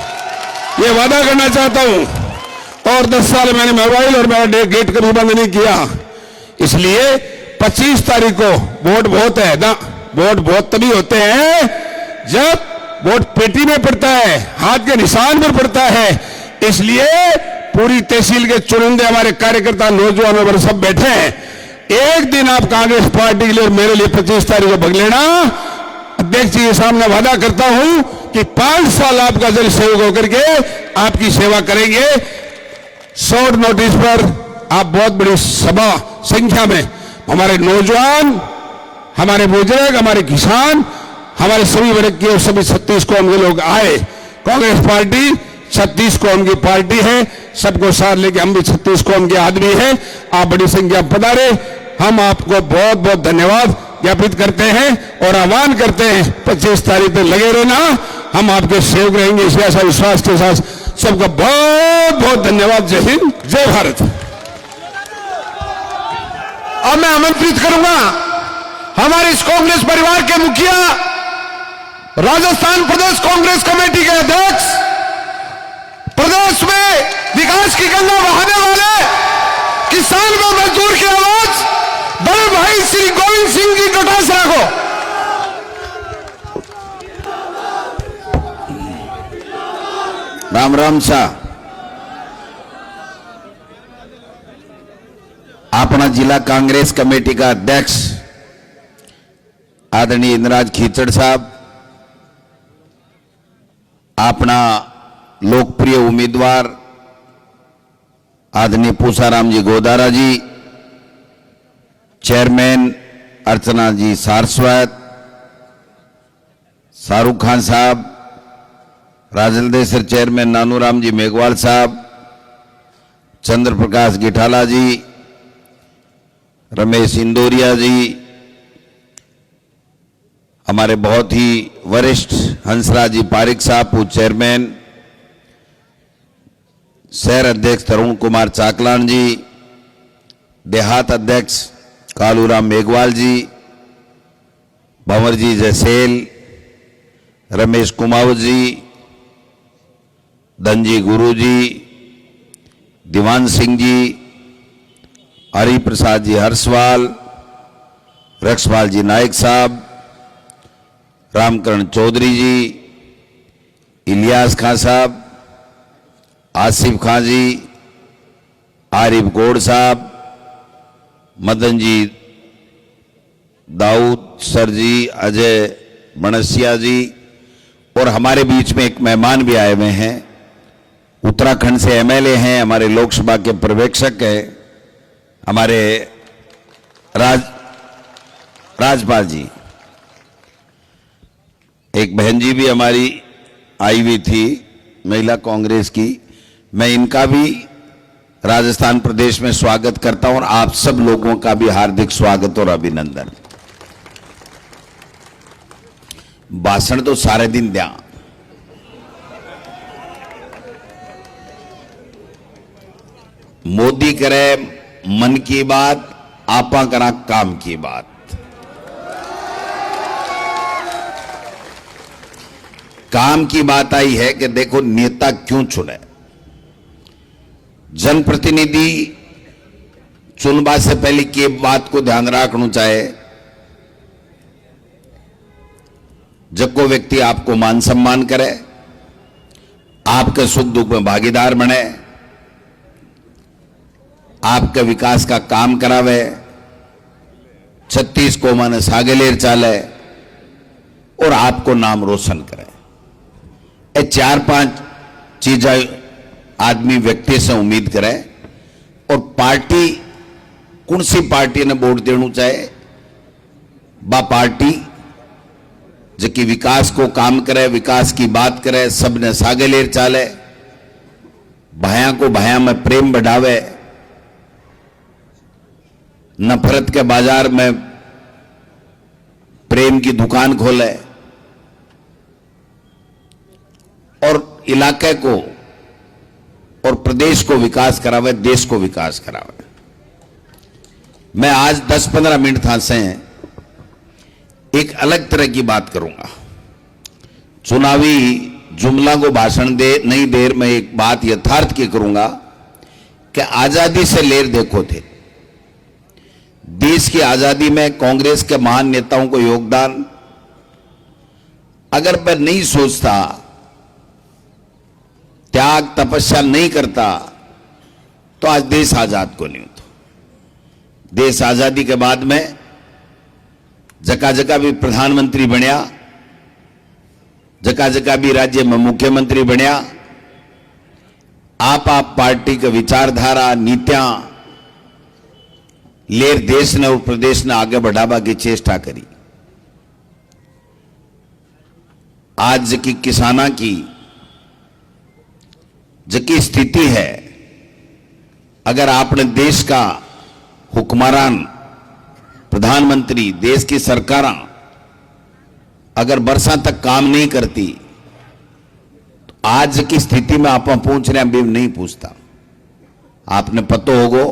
ये वादा करना चाहता हूं। और 10 साल मैंने मोबाइल और मेरा गेट कभी बंद नहीं किया। इसलिए 25 तारीख को वोट बहुत है ना, वोट बहुत तभी होते हैं जब वोट पेटी में पड़ता है, हाथ के निशान पर पड़ता है। इसलिए पूरी तहसील के चुनिंदे हमारे कार्यकर्ता, नौजवान और सब बैठे हैं। एक दिन आप कांग्रेस पार्टी के लिए, मेरे लिए 25 तारीख को भग लेना। अध्यक्ष जी के सामने वादा करता हूं कि 5 साल आपका जल सेवक होकर के आपकी सेवा करेंगे। शॉर्ट नोटिस पर आप बहुत बड़ी सभा संख्या में हमारे नौजवान, हमारे बुजुर्ग, हमारे किसान, हमारे सभी वर्ग के और सभी 36 कौम के लोग आए। कांग्रेस पार्टी 36 कौम की पार्टी है, सबको साथ लेके हम भी 36 कौम के आदमी हैं। आप बड़ी संख्या पधारे, हम आपको बहुत बहुत धन्यवाद ज्ञापित करते हैं और आह्वान करते हैं 25 तारीख तक लगे रहना, हम आपके सेवक रहेंगे, इस ऐसा विश्वास के साथ सबका बहुत बहुत धन्यवाद। जय हिंद, जय भारत। अब मैं आमंत्रित करूंगा हमारे इस कांग्रेस परिवार के मुखिया, राजस्थान प्रदेश कांग्रेस कमेटी के अध्यक्ष, प्रदेश में विकास की गंगा बहाने वाले, किसान व मजदूर की आवाज, बड़े भाई श्री गोविंद सिंह जी डोटासरा को। राम राम सा। अपना जिला कांग्रेस कमेटी का अध्यक्ष आदरणीय इंद्रराज खीचड़ साहब, अपना लोकप्रिय उम्मीदवार आदरणीय पूसाराम जी गोदारा जी, चेयरमैन अर्चना जी सारस्वत, शाहरुख खान साहब, राजलदेसर चेयरमैन नानूराम जी मेघवाल साहब, चंद्र प्रकाश गिठाला जी, रमेश इंदौरिया जी, हमारे बहुत ही वरिष्ठ हंसराज जी पारिक साहब, पूर्व चेयरमैन, शहर अध्यक्ष तरुण कुमार चाकलान जी, देहात अध्यक्ष कालूराम मेघवाल जी, भंवर जी जैसेल, रमेश कुमावत जी, धनजी गुरु जी, दीवान सिंह जी, हरि प्रसाद जी हर्षवाल, रक्षपाल जी नायक साहब, रामकरण चौधरी जी, इलियास खान साहब, आसिफ खान जी, आरिफ गौड़ साहब, मदन जी दाऊद सर जी, अजय बनसिया जी, और हमारे बीच में एक मेहमान भी आए हुए हैं, उत्तराखंड से एमएलए हैं, हमारे लोकसभा के पर्यवेक्षक हैं, हमारे राजपाल जी। एक बहन जी भी हमारी आई हुई थी महिला कांग्रेस की, मैं इनका भी राजस्थान प्रदेश में स्वागत करता हूं और आप सब लोगों का भी हार्दिक स्वागत और अभिनंदन। भाषण तो सारे दिन दिया, मोदी करे मन की बात, आपा करा काम की बात। काम की बात आई है कि देखो नेता क्यों चुने। जनप्रतिनिधि चुनवा से पहले की बात को ध्यान रखना चाहे, जब को व्यक्ति आपको मान सम्मान करे, आपके सुख दुख में भागीदार बने, आपके विकास का काम करावे, 36 को माने सागलेर चाले और आपको नाम रोशन करे। ये 4-5 चीजें आदमी व्यक्ति से उम्मीद करे। और पार्टी कौन सी पार्टी ने वोट देना चाहे, बा पार्टी जबकि विकास को काम करे, विकास की बात करे, सबने सागलेर चाले, भाया को भाया में प्रेम बढ़ावे, नफरत के बाजार में प्रेम की दुकान खोले और इलाके को और प्रदेश को विकास करावे, देश को विकास करावे। मैं आज 10-15 मिनट था से एक अलग तरह की बात करूंगा। चुनावी जुमला को भाषण दे नहीं देर में एक बात यथार्थ की करूंगा कि आजादी से लेर देखो थे, देश की आजादी में कांग्रेस के महान नेताओं को योगदान अगर मैं नहीं सोचता, त्याग तपस्या नहीं करता, तो आज देश आजाद को नहीं होता। देश आजादी के बाद में जगह जगह भी प्रधानमंत्री बनया, जगह जगह भी राज्य में मुख्यमंत्री बनया, आप पार्टी के विचारधारा नीतियां लेर देश ने और प्रदेश ने आगे बढ़ावा की चेष्टा करी। आज की किसाना की जकी स्थिति है, अगर आपने देश का हुक्मरान प्रधानमंत्री, देश की सरकार अगर वर्षा तक काम नहीं करती, तो आज की स्थिति में आप पहुंच रहे हैं, अभी नहीं पूछता। आपने पता होगा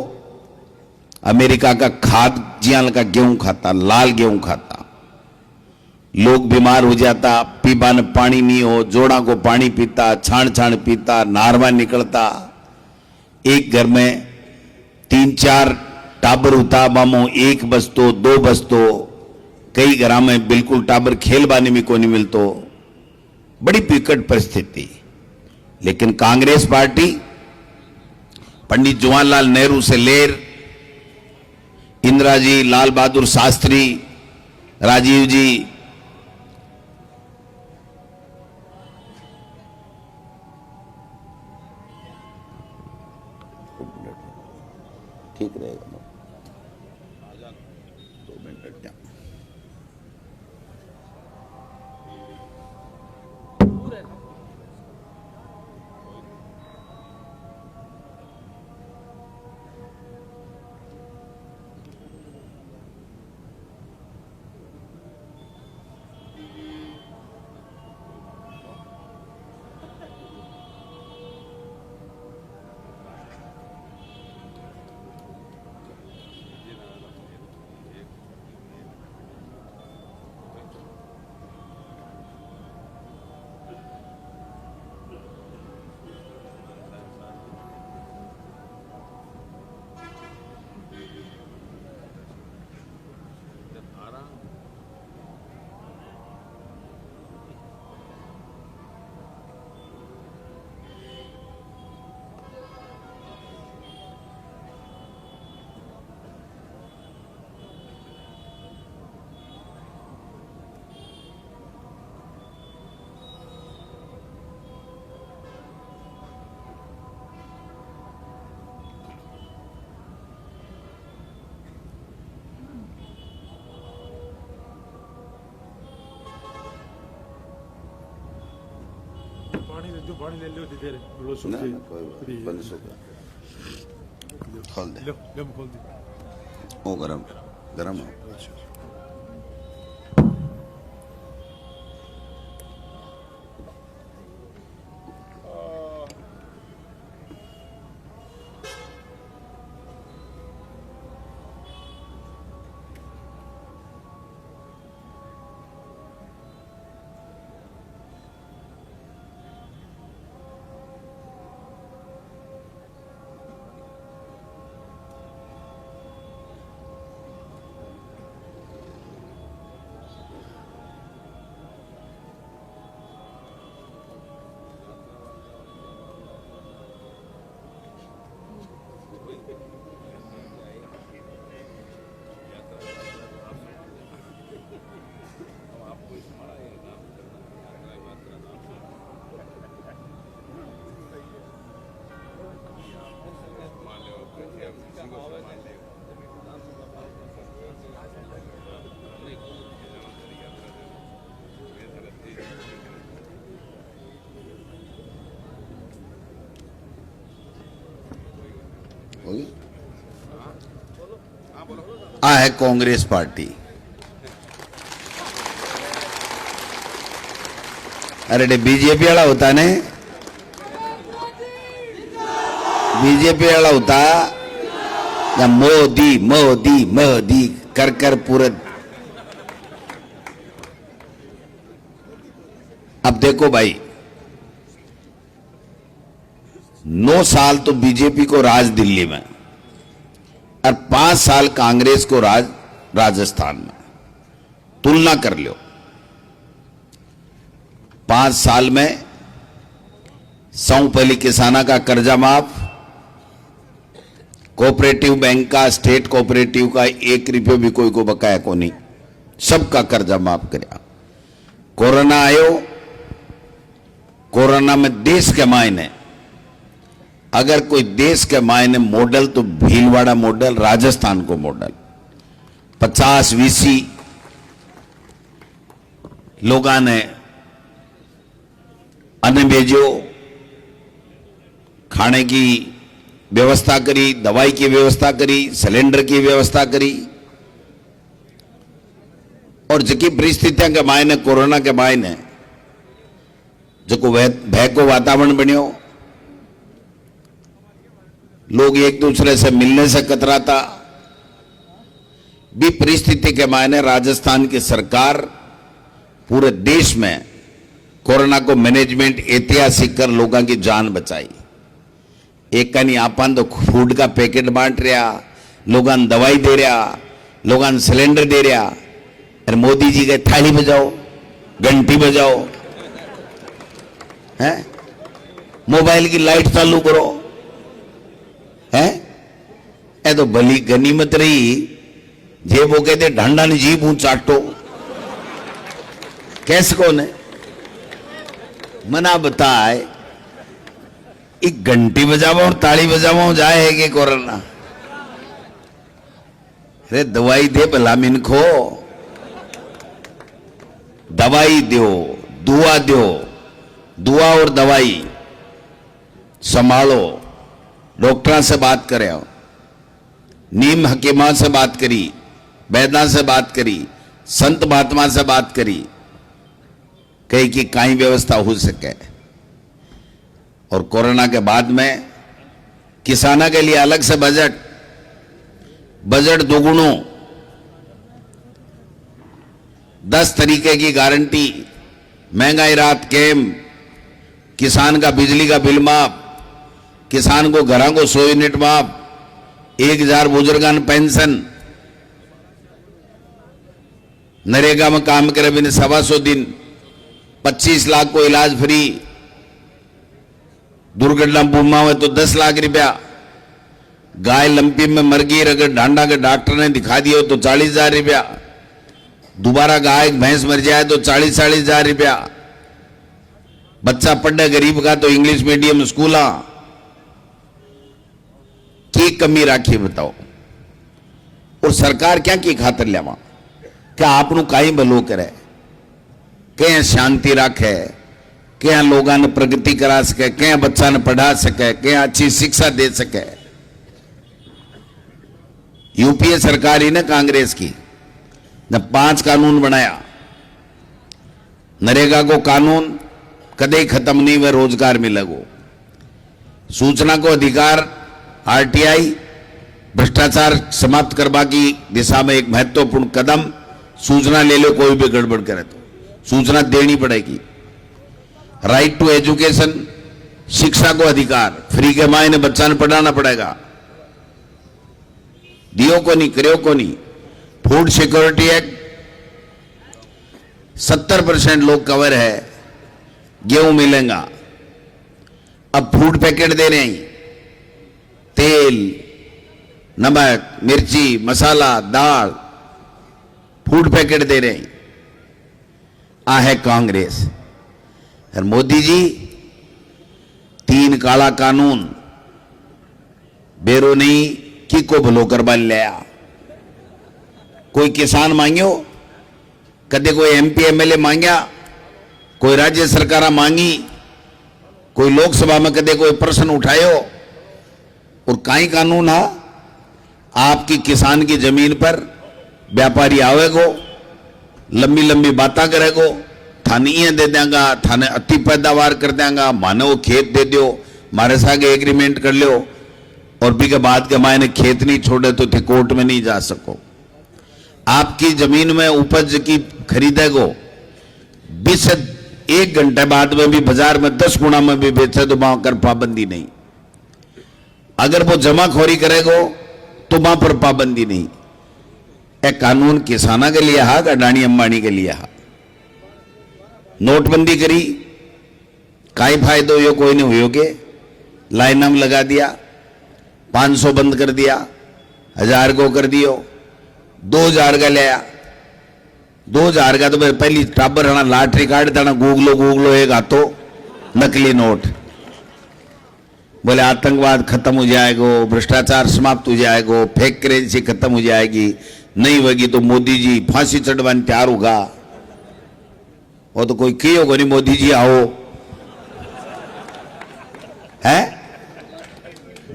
अमेरिका का खाद्यान्न का गेहूं खाता, लाल गेहूं खाता, लोग बीमार हो जाता, पीबा ने पानी नहीं हो, जोड़ा को पानी पीता, छाण छाण पीता, नारवा निकलता। एक घर में 3-4 टाबर होता, मामो 1 बस्तो 2 बस्तो, कई घर में बिल्कुल टाबर खेल बाने में को नहीं मिलतो। बड़ी विकट परिस्थिति। लेकिन कांग्रेस पार्टी पंडित जवाहरलाल नेहरू से लेर इंदिरा जी, लाल बहादुर शास्त्री, राजीव जी, ठीक रहेगा। 2 मिनट खोल दे वो गरम गरम है। आ है कांग्रेस पार्टी। अरे बीजेपी वाला होता ने, बीजेपी वाला होता या मोदी मोदी मोदी कर कर पूरे। अब देखो भाई, 9 साल तो बीजेपी को राज दिल्ली में और 5 साल कांग्रेस को राज राजस्थान में। तुलना कर लो, 5 साल में सौंपली किसाना का कर्जा माफ, कोऑपरेटिव बैंक का, स्टेट कोऑपरेटिव का 1 रुपये भी कोई को बकाया को नहीं, सबका कर्जा माफ कराया। कोरोना आयो, कोरोना में देश के मायने, अगर कोई देश के मायने मॉडल तो भीलवाड़ा मॉडल, राजस्थान को मॉडल। 50 वीसी लोगों ने अन्न भेजो, खाने की व्यवस्था करी, दवाई की व्यवस्था करी, सिलेंडर की व्यवस्था करी। और जकी परिस्थितियां के मायने, कोरोना के मायने जो भय को वातावरण बनियो, लोग एक दूसरे से मिलने से कतराता भी परिस्थिति के मायने राजस्थान की सरकार पूरे देश में कोरोना को मैनेजमेंट ऐतिहासिक कर लोगों की जान बचाई। एक का नहीं, आपन तो फूड का पैकेट बांट रहा, लोगों ने दवाई दे रहा, लोगों ने सिलेंडर दे रहा। अरे मोदी जी के थाली बजाओ, घंटी बजाओ, हैं, मोबाइल की लाइट चालू करो, है ए तो भली गनीमत रही। जे वो कहते ढंडा ने जीभ ऊं चाटो, कैसे कौन है मना बताए, एक घंटी बजावा और ताली बजावा जाए है कि कोरोना। अरे दवाई दे भला मिनखो, दवाई दो, दुआ दो, दुआ और दवाई संभालो। डॉक्टर से बात करे, नीम हकीमा से बात करी, वैद्य से बात करी, संत महात्मा से बात करी, कहीं की काई व्यवस्था हो सके। और कोरोना के बाद में किसानों के लिए अलग से बजट दोगुनो, 10 तरीके की गारंटी, महंगाई राहत कैम्प, किसान का बिजली का बिल माफ, किसान को घरों को 100 यूनिट माफ, 1000 बुजुर्गान पेंशन, नरेगा में काम करे बिना 125 दिन, 25 लाख को इलाज फ्री, दुर्घटना बीमा हुए तो 10 लाख रुपया, गाय लंपी में मर गई अगर डांडा के डॉक्टर ने दिखा दिया तो 40,000 रुपया, दोबारा गाय भैंस मर जाए तो 40,000 रुपया, बच्चा पढ़े गरीब का तो इंग्लिश मीडियम स्कूल की कमी राखी बताओ। और सरकार क्या की खातर लेवा, क्या आपनु काई भलो करे, कहीं शांति राखे, क्या लोगों ने प्रगति करा सके, क्या बच्चा ने पढ़ा सके, क्या अच्छी शिक्षा दे सके। यूपीए सरकार ही ने कांग्रेस की ने 5 कानून बनाया। नरेगा को कानून कदे खत्म नहीं हुए, रोजगार मिलेगो। सूचना को अधिकार, आरटीआई, भ्रष्टाचार समाप्त करवा की दिशा में एक महत्वपूर्ण कदम। सूचना ले लो, कोई भी गड़बड़ करे तो सूचना देनी पड़ेगी। राइट टू एजुकेशन, शिक्षा को अधिकार, फ्री के मायने बच्चा ने पढ़ाना पड़ेगा। दियो को नहीं, करियो को नहीं। फूड सिक्योरिटी एक्ट, 70% लोग कवर है, गेहूं मिलेगा। अब फूड पैकेट दे रहे हैं, तेल, नमक, मिर्ची, मसाला, दाल, फूड पैकेट दे रहे हैं। आ है कांग्रेस और मोदी जी 3 काला कानून बेरो नहीं की को भलो करवा लिया। कोई किसान मांगियो, कदे कोई एमपी एमएलए मांगया, कोई राज्य सरकार मांगी, कोई लोकसभा में कदे कोई प्रश्न उठायो। और काई कानून है, आपकी किसान की जमीन पर व्यापारी आवेगो, लंबी लंबी बातें करेगो, थाने ये दे देंगा, थाने अति पैदावार कर देंगा, माने वो खेत दे दो, मारे साथ एग्रीमेंट कर लो, और भी के बाद के मायने खेत नहीं छोड़े तो थे कोर्ट में नहीं जा सको। आपकी जमीन में उपज की खरीदेगो, 1 घंटे बाद में भी बाजार में 10 गुना में भी बेचे तो वहां कर पाबंदी नहीं। अगर वो जमाखोरी करेगो तो वहां पर पाबंदी नहीं। एक कानून किसाना के लिए हा, अडानी अंबानी के लिए हा। नोटबंदी करी, काई फायदो यो कोई नहीं हुयो के, लाइन में लगा दिया, 500 बंद कर दिया, 1000 को कर दियो, 2000 का लिया। 2000 का तो पहली टाबर है ना, लॉटरी कार्ड था ना, गूगलो एक हाथों नकली नोट। बोले आतंकवाद खत्म हो जाएगा, भ्रष्टाचार समाप्त हो जाएगा, फेक करेंसी खत्म हो जाएगी, नहीं होगी तो मोदी जी फांसी चढ़वाने तैयार होगा। वो तो कोई की होगा नहीं, मोदी जी आओ है।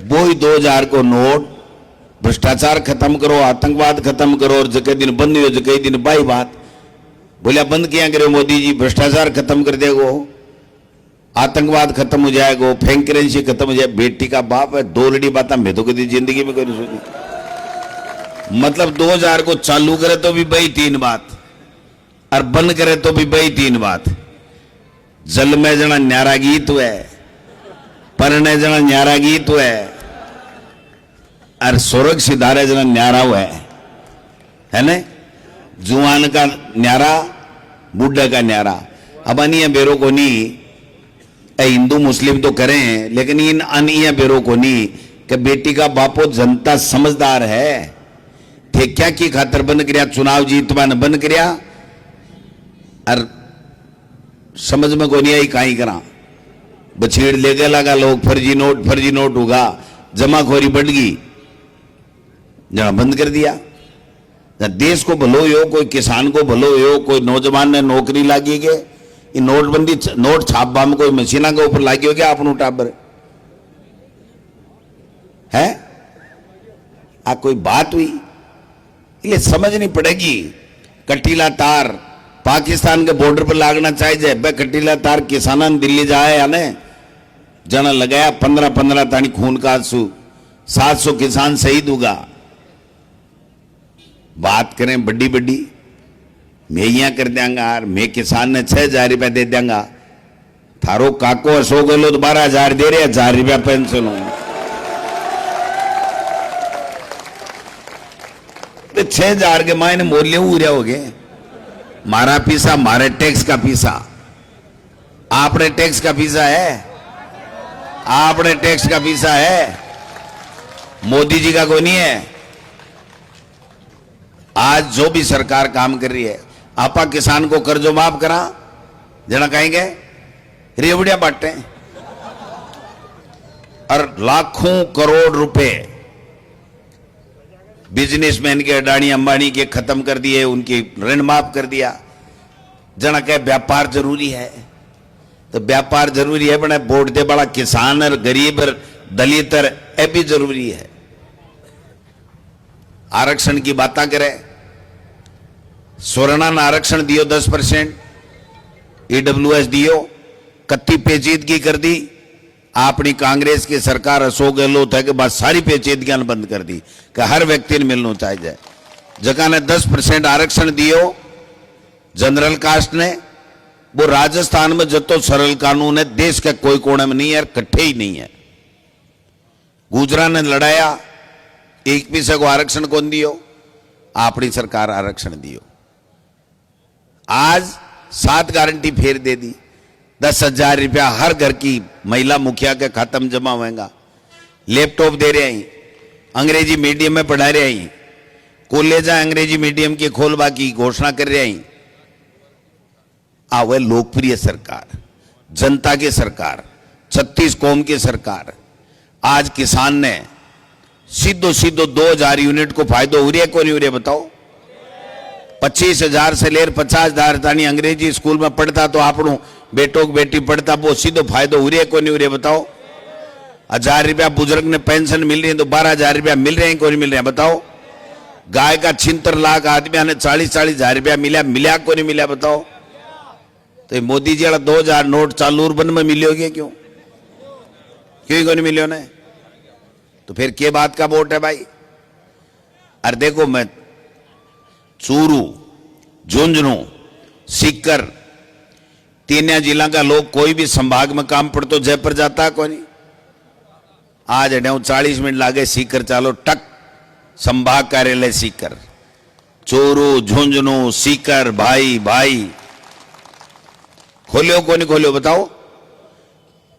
वो ही 2000 को नोट, भ्रष्टाचार खत्म करो, आतंकवाद खत्म करो, और जगह दिन बंद हो, जगह दिन बाई बात। बोलिया बंद किया करो मोदी जी, भ्रष्टाचार खत्म कर देगो, आतंकवाद खत्म हो जाएगा, फेक करेंसी खत्म हो जाए। बेटी का बाप है, 2 लड़ी बात मैं तो कभी जिंदगी में करी सोची। मतलब 2000 को चालू करे तो भी बई 3 बात, और बंद करे तो भी बई 3 बात। जल में जना न्यारा गीत है, परने जना न्यारा गीत है, और स्वर्ग सिधारे जना न्यारा है ना। जुआन का न्यारा, बुढ़े का न्यारा। अब अनिया बेरो को नहीं, हिंदू मुस्लिम तो करें, लेकिन इन अनिया बेरो को नहीं कि बेटी का बापो जनता समझदार है थे, क्या की खातर बंद करिया, चुनाव जीतवा ने बंद करिया, और समझ में को नहीं आई काई करा। बछेड़ ले गया लगा लोग, फर्जी नोट होगा, जमाखोरी बढ़ गई, जहां बंद कर दिया। देश को भलो हो, कोई किसान को भलो हो, कोई नौजवान ने नौकरी लागी के, नोटबंदी नोट छापवा में कोई मशीना के ऊपर लागी हो गया आपनों टाबर है। आ कोई बात हुई, इसलिए समझनी पड़ेगी। कटीला तार पाकिस्तान के बॉर्डर पर लागना चाहिए। बे कटीला तार किसान दिल्ली जाए आने जना लगाया, 15 तानी खून का आंसू, 700 किसान शहीद होगा। बात करें बड़ी मैं यहाँ कर देंगा, मैं किसान ने 6000 रुपया दे देंगा, थारो काको असो गलो तो 12000 दे रहे, 1000 रुपया पेंशन हो। 6000 के मायने मूल्य उड़िया हो गए। मारा पीसा, मारे टैक्स का पीसा, आपने टैक्स का पीसा है, आपने टैक्स का पीसा है, मोदी जी का कोई नहीं है। आज जो भी सरकार काम कर रही है, आपा किसान को कर्जो माफ करा, जना कहेंगे रेवड़िया बांटे, और लाखों करोड़ रुपए बिजनेसमैन के, अडानी अंबानी के खत्म कर दिए, उनकी ऋण माफ कर दिया। जना कहे व्यापार जरूरी है, तो व्यापार जरूरी है, बड़ा वोट दे बड़ा किसान और गरीब और दलित ए भी जरूरी है। आरक्षण की बात करे, स्वर्ण आरक्षण दियो 10%, EWS दियो, कत्ती पेचीदगी कर दी। अपनी कांग्रेस की सरकार अशोक गहलोत है कि बस सारी पेचीदगियां बंद कर दी कि हर व्यक्ति ने मिलना चाहिए। जगह ने 10% आरक्षण दियो जनरल कास्ट ने, वो राजस्थान में जतो सरल कानून है देश के कोई कोने में नहीं है, कट्ठे ही नहीं है। गुजरात ने लड़ाया, एक पैसे को आरक्षण कौन दियो, अपनी सरकार आरक्षण दियो। आज 7 गारंटी फेर दे दी, 10,000 रुपया हर घर की महिला मुखिया के खाता में जमा होगा। लैपटॉप दे रहे हैं, अंग्रेजी मीडियम में पढ़ा रहे हैं, कॉलेज अंग्रेजी मीडियम की खोलवा की घोषणा कर रहे हैं। वह लोकप्रिय सरकार, जनता की सरकार, 36 कौम की सरकार। आज किसान ने सीधो 2000 यूनिट को फायदो हो रहा है, कौन हो रहा बताओ? 25,000 से लेकर 50,000 तानी अंग्रेजी स्कूल में पढ़ता तो आपनो बेटो बेटी पढ़ता, वो सीधो फायदो हो रहा है, कौन हो रहा बताओ? 1000 रुपया बुजुर्ग ने पेंशन मिल रही है तो 12,000 रुपया मिल रहे हैं, कौन मिल रहे हैं बताओ? गाय का 76 लाख आदमी ने 40-40 हजार रुपया मिला कौन मिला बताओ? तो मोदी जी वाला 2000 नोट चालू बंद में मिलोगे क्यों कौन मिलो ने? तो फिर के बात का वोट है भाई? अरे देखो, मैं चूरू, झुंझुनू, सीकर, तीन जिला का लोग कोई भी संभाग में काम पड़ तो जयपुर जाता है कोई नहीं। आज 40 मिनट लागे सीकर चालो टक, संभाग कार्यालय सीकर, चूरू, झुंझुनू, सीकर, भाई भाई खोलियो कौन खोलियो बताओ?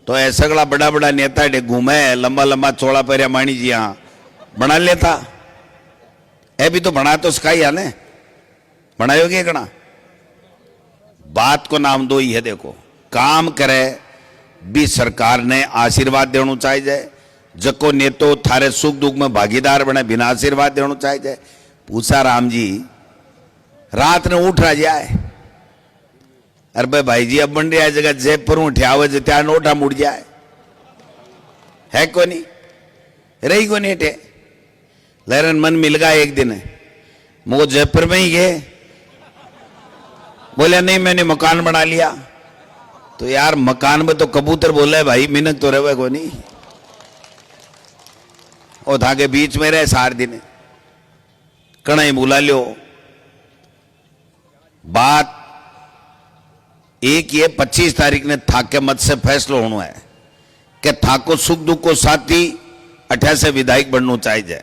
तो ऐसा सगड़ा बड़ा बड़ा नेता डे घूमे, लंबा लंबा चौड़ा पैरिया माणी जी यहां बना लेता है भी तो बना तो स्काई आने बनायोगे कणा? बात को नाम दो ही है। देखो, काम करे भी सरकार ने आशीर्वाद देना चाहिए, जको नेतो थारे सुख दुख में भागीदार बने बिना आशीर्वाद देना चाहिए। पूछा राम जी रात ने उठ रहा जाए, अरे भाई जी अब बन रहा है जगह जयपुर उठ्यावे त्या नोटा मुड़ जाए है को नहीं रही को नहीं टे लहरन मन मिल गया एक दिन मुझे जयपुर में ही गए, बोले नहीं मैंने मकान बना लिया। तो यार मकान में तो कबूतर बोला है भाई, मिनक तो रहे को नहीं। और था के बीच में रहे सार दिन कणाई बुला लियो। बात एक ये 25 तारीख ने थाके मत से फैसलो होना है कि थाको सुख दुख को साथी 28 से विधायक बनना चाहिए,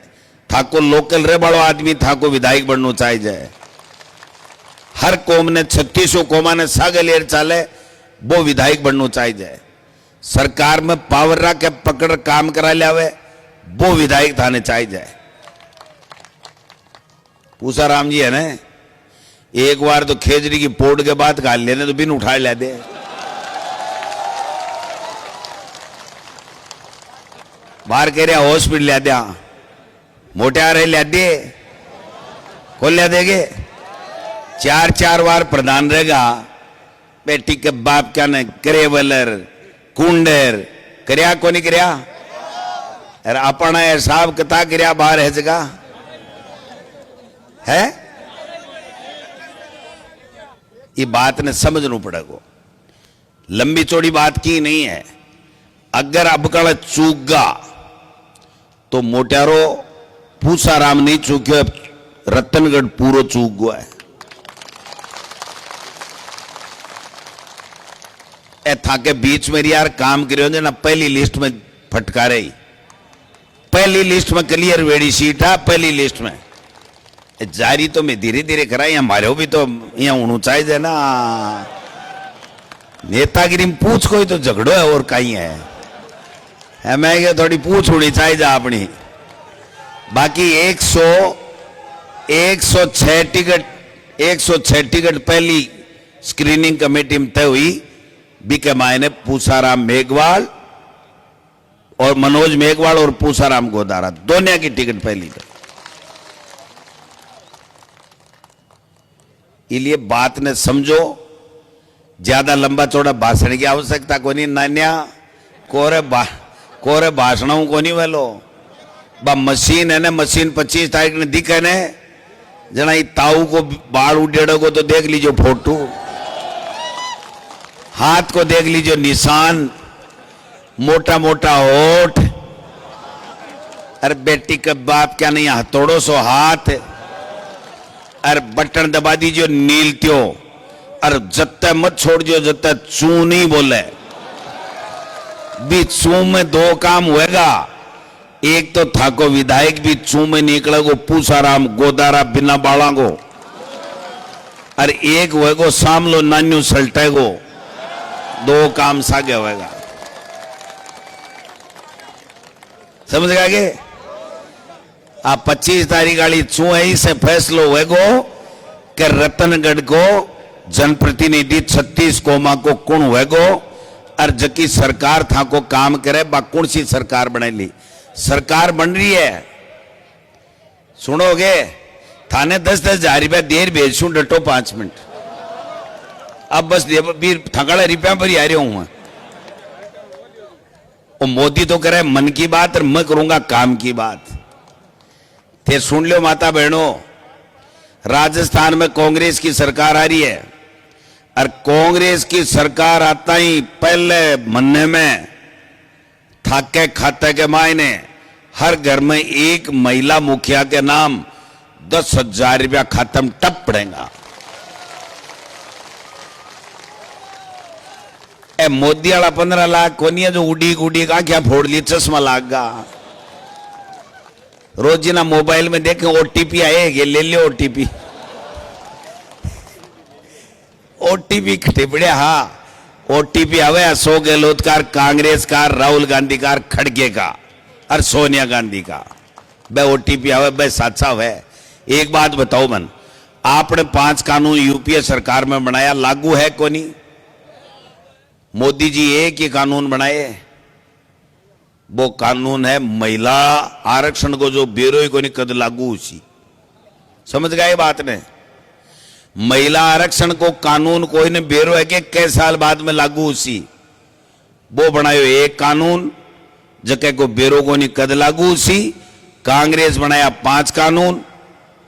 थाको लोकल रे बड़ो आदमी थाको विधायक बनना चाहिए। हर कौम ने 36 कौमा ने सागलेर चाले वो विधायक बनना चाहिए। सरकार में पावर रख के पकड़ काम करा लिया वो विधायक थाने चाहिए। पूछा राम जी है ना, एक बार तो खेजड़ी की पोड़ के बाद गाल लेने तो बिन उठा ले दे। बाहर कह रहा हॉस्पिटल ले दिया, मोटे आ रहे ले दे, कौन ले देगे? 4-4 बार प्रधान रहेगा, बेटी के बाप क्या ने करेवलर कुंडर करया को नहीं करया? अरे अपना हिसाब कता करया बाहर है जगह है। ये बात ने समझना पड़ेगा, लंबी चौड़ी बात की नहीं है। अगर अब कल चूकगा तो मोटारो पूसा राम नहीं चूक्यो, रतनगढ़ पूरो चूक गया है। ए था के बीच में यार काम करियो ना, पहली लिस्ट में फटकारे, पहली लिस्ट में क्लियर वेड़ी सीट है, पहली लिस्ट में जारी तो मैं धीरे धीरे करा, हमारे भी तो यहाँ होना चाहिए ना। नेतागिरी में पूछ कोई तो झगड़ो है और कहीं है, मैं क्या थोड़ी पूछ होनी चाहिए अपनी। बाकी 106 टिकट पहली स्क्रीनिंग कमेटी में तय हुई, बीके मायने पूसाराम मेघवाल और मनोज मेघवाल और पूसाराम गोदारा दोनों की टिकट पहली पे। इसलिए बात ने समझो ज्यादा लंबा चौड़ा भाषण की आवश्यकता को नहीं नान्या कोरे भाषणों को नहीं वेलो बा मशीन है ने मशीन 25 तारीख ने दिखे ने जना ताऊ को बाल उड़ेड़ो को तो देख लीजिए फोटो, हाथ को देख लीजिए निशान, मोटा मोटा होठ, अरे बेटी का बाप क्या नहीं हथौड़ो सो हाथ, अरे बटन दबा दीजिए नीलत्यो, अरे जत्ते मत छोड़ दियो जत्ते चू नहीं बोले भी चू में 2 काम होएगा, एक तो थाको विधायक भी चू में निकलेगो पूसाराम गोदारा बिना बाला को, और एक होएगो सामलो नान्यू सल्टेगो, 2 काम सागे होएगा। समझ गया के आप 25 तारीख वाली चू ही से फैसलो होएगो कि रतनगढ़ को जनप्रतिनिधि 36 कोमा को कुण होएगो और जकी सरकार था को काम करे बा कौन सी सरकार बने ली, सरकार बन रही है सुनोगे थाने 10-10 हजार रुपया देर भेजू डटो 5 मिनट, अब बस थकाड़े रुपया पर ही आ रहा हूं। और मोदी तो करे मन की बात और मैं करूंगा काम की बात। थे सुन लो माता बहनों, राजस्थान में कांग्रेस की सरकार आ रही है और कांग्रेस की सरकार आता ही पहले महीने में थाके खाते के मायने हर घर में एक महिला मुखिया के नाम 10,000 रुपया खाते में टप पड़ेगा। ए मोदी वाला 15 लाख कोनी है जो उड़ी उड़ी का क्या फोड़ ली, चश्मा लागा। रोजीना मोबाइल में देखें ओटीपी आएगी, ले लियो ओटीपी, ओटीपी टिपड़े हाँ ओटीपी आवे Ashok Gehlot car, Congress car, Rahul Gandhi car, खड़गे का और सोनिया गांधी का बे ओटीपी आवे बे साचा है। एक बात बताओ मन, आपने 5 कानून यूपीए सरकार में बनाया, लागू है कोनी? मोदी जी एक ही कानून बनाए, वो कानून है महिला आरक्षण को जो ब्यूरो को नहीं कद लागू उसी। समझ गए बात ने? महिला आरक्षण को कानून कोई ने ब्यूरो है कि कई साल बाद में लागू उसी, वो बनायो एक कानून जके को ब्यूरो को नहीं कद लागू उसी। कांग्रेस बनाया 5 कानून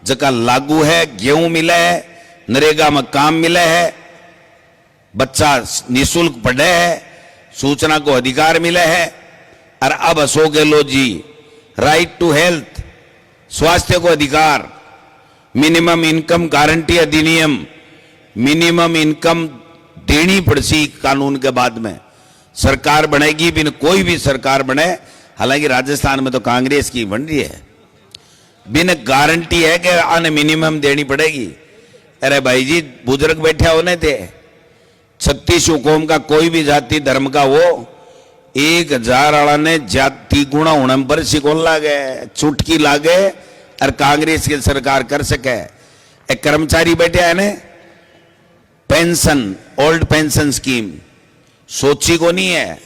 जका लागू है, गेहूं मिले है, नरेगा में काम मिले है, बच्चा निःशुल्क पढ़े है, सूचना को अधिकार मिले है। और अब Ashok Gehlot ji right to health, स्वास्थ्य को अधिकार, मिनिमम इनकम गारंटी अधिनियम, मिनिमम इनकम देनी पड़सी कानून के बाद में सरकार बनेगी। बिन कोई भी सरकार बने, हालांकि राजस्थान में तो कांग्रेस की बन रही है, बिन गारंटी है कि आने मिनिमम देनी पड़ेगी। अरे भाई जी बुजुर्ग बैठे होने थे, 36 हुकुम का कोई भी जाति धर्म का वो 1000 आला ने जाति गुणा होने पर सिकोन लागे, चुटकी लागे और कांग्रेस की सरकार कर सके। एक कर्मचारी बैठे है ने पेंशन, ओल्ड पेंशन स्कीम सोची को नहीं है,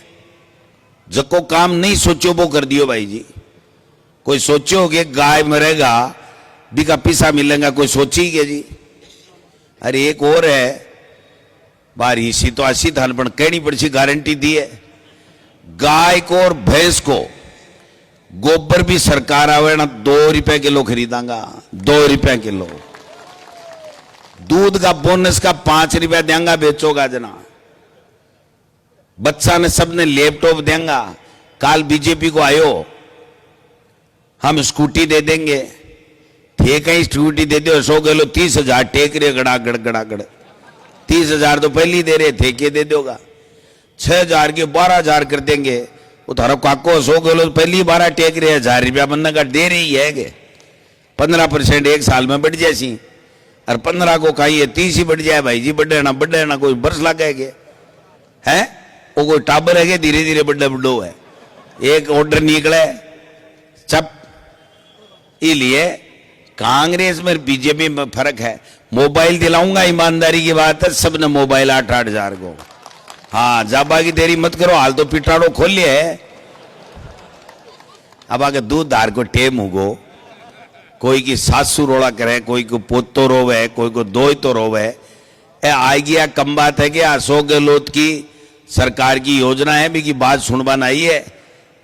जको काम नहीं सोचो वो कर दियो भाई जी। कोई सोचो कि गाय मरेगा बिका पैसा मिलेगा, कोई सोची क्या जी? अरे एक और है बारी इसी तो 80 थान पर कहनी पड़ी गारंटी दी है, गाय को और भैंस को गोबर भी सरकार आवे ना 2 रुपए किलो खरीदांगा, 2 रुपए किलो। दूध का बोनस का 5 रुपया देंगा, बेचोगा जना। बच्चा ने सबने लैपटॉप देंगा। काल बीजेपी को आयो हम स्कूटी दे देंगे, थे कहीं स्कूटी दे दो, अशोक गहलोत 30,000 टेक रहे गड़ागड़ गड़ागड़। 30,000 तो पहले ही दे रहे थे, के दे दोगा? 6,000 के 12,000 कर देंगे। वो थारो काको अशोक गहलोत पहली 12 टेक रहे, 1000 रुपया बनने का दे रही है कि 15% एक साल में बढ़ जाए, और 15 को कही है 30 ही बढ़ जाए भाई जी। बढ़े ना कोई बरस लगाएगे है, वो कोई टाबर है धीरे धीरे बड्डे बड्डो है। एक ऑर्डर निकले चप। इसलिए कांग्रेस में बीजेपी में फर्क है। मोबाइल दिलाऊंगा, ईमानदारी की बात है, सबने मोबाइल 8-8 हजार को। हाँ जाबा की देरी मत करो, हाल तो पिटाड़ो खोल लिया है। अब आगे दूध धार को टेम होगो, कोई की सासू रोड़ा करे, कोई को पोतो रोवे, कोई को दोई तो रोवे। आ गया कम बात है कि अशोक गहलोत की सरकार की योजना है भी की बात सुनवान आई है।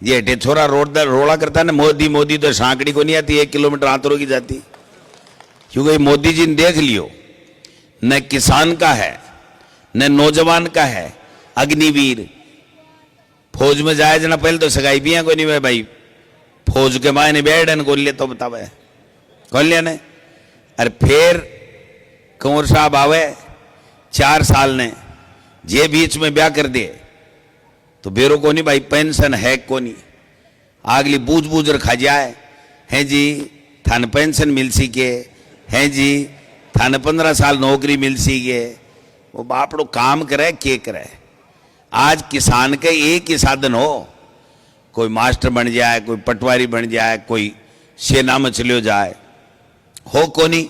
ये हेठे छोरा रोड़ा करता है ना मोदी मोदी, तो सांकड़ी को नहीं आती, 1 किलोमीटर आंतरों की जाती, क्योंकि मोदी जी ने देख लियो न किसान का है न नौजवान का है। अग्निवीर फौज में जाए जना पहले तो सगाई भी है कोई नहीं भाई, फौज के मायने बैठन को ले तो बतावे कौन लिया ने। अरे फिर कंवर साहब आवे 4 साल ने जे बीच में ब्याह कर दिए तो बेरो को नहीं भाई, पेंशन है को नहीं, आगली बूझ बूझ रखा जाए है जी थान पेंशन मिल सी के, है जी थाने 15 साल नौकरी मिल सी के। वो बापड़ो काम करे के करे। आज किसान के एक ही साधन हो, कोई मास्टर बन जाए, कोई पटवारी बन जाए, कोई सेना में चलियो जाए, हो को नहीं।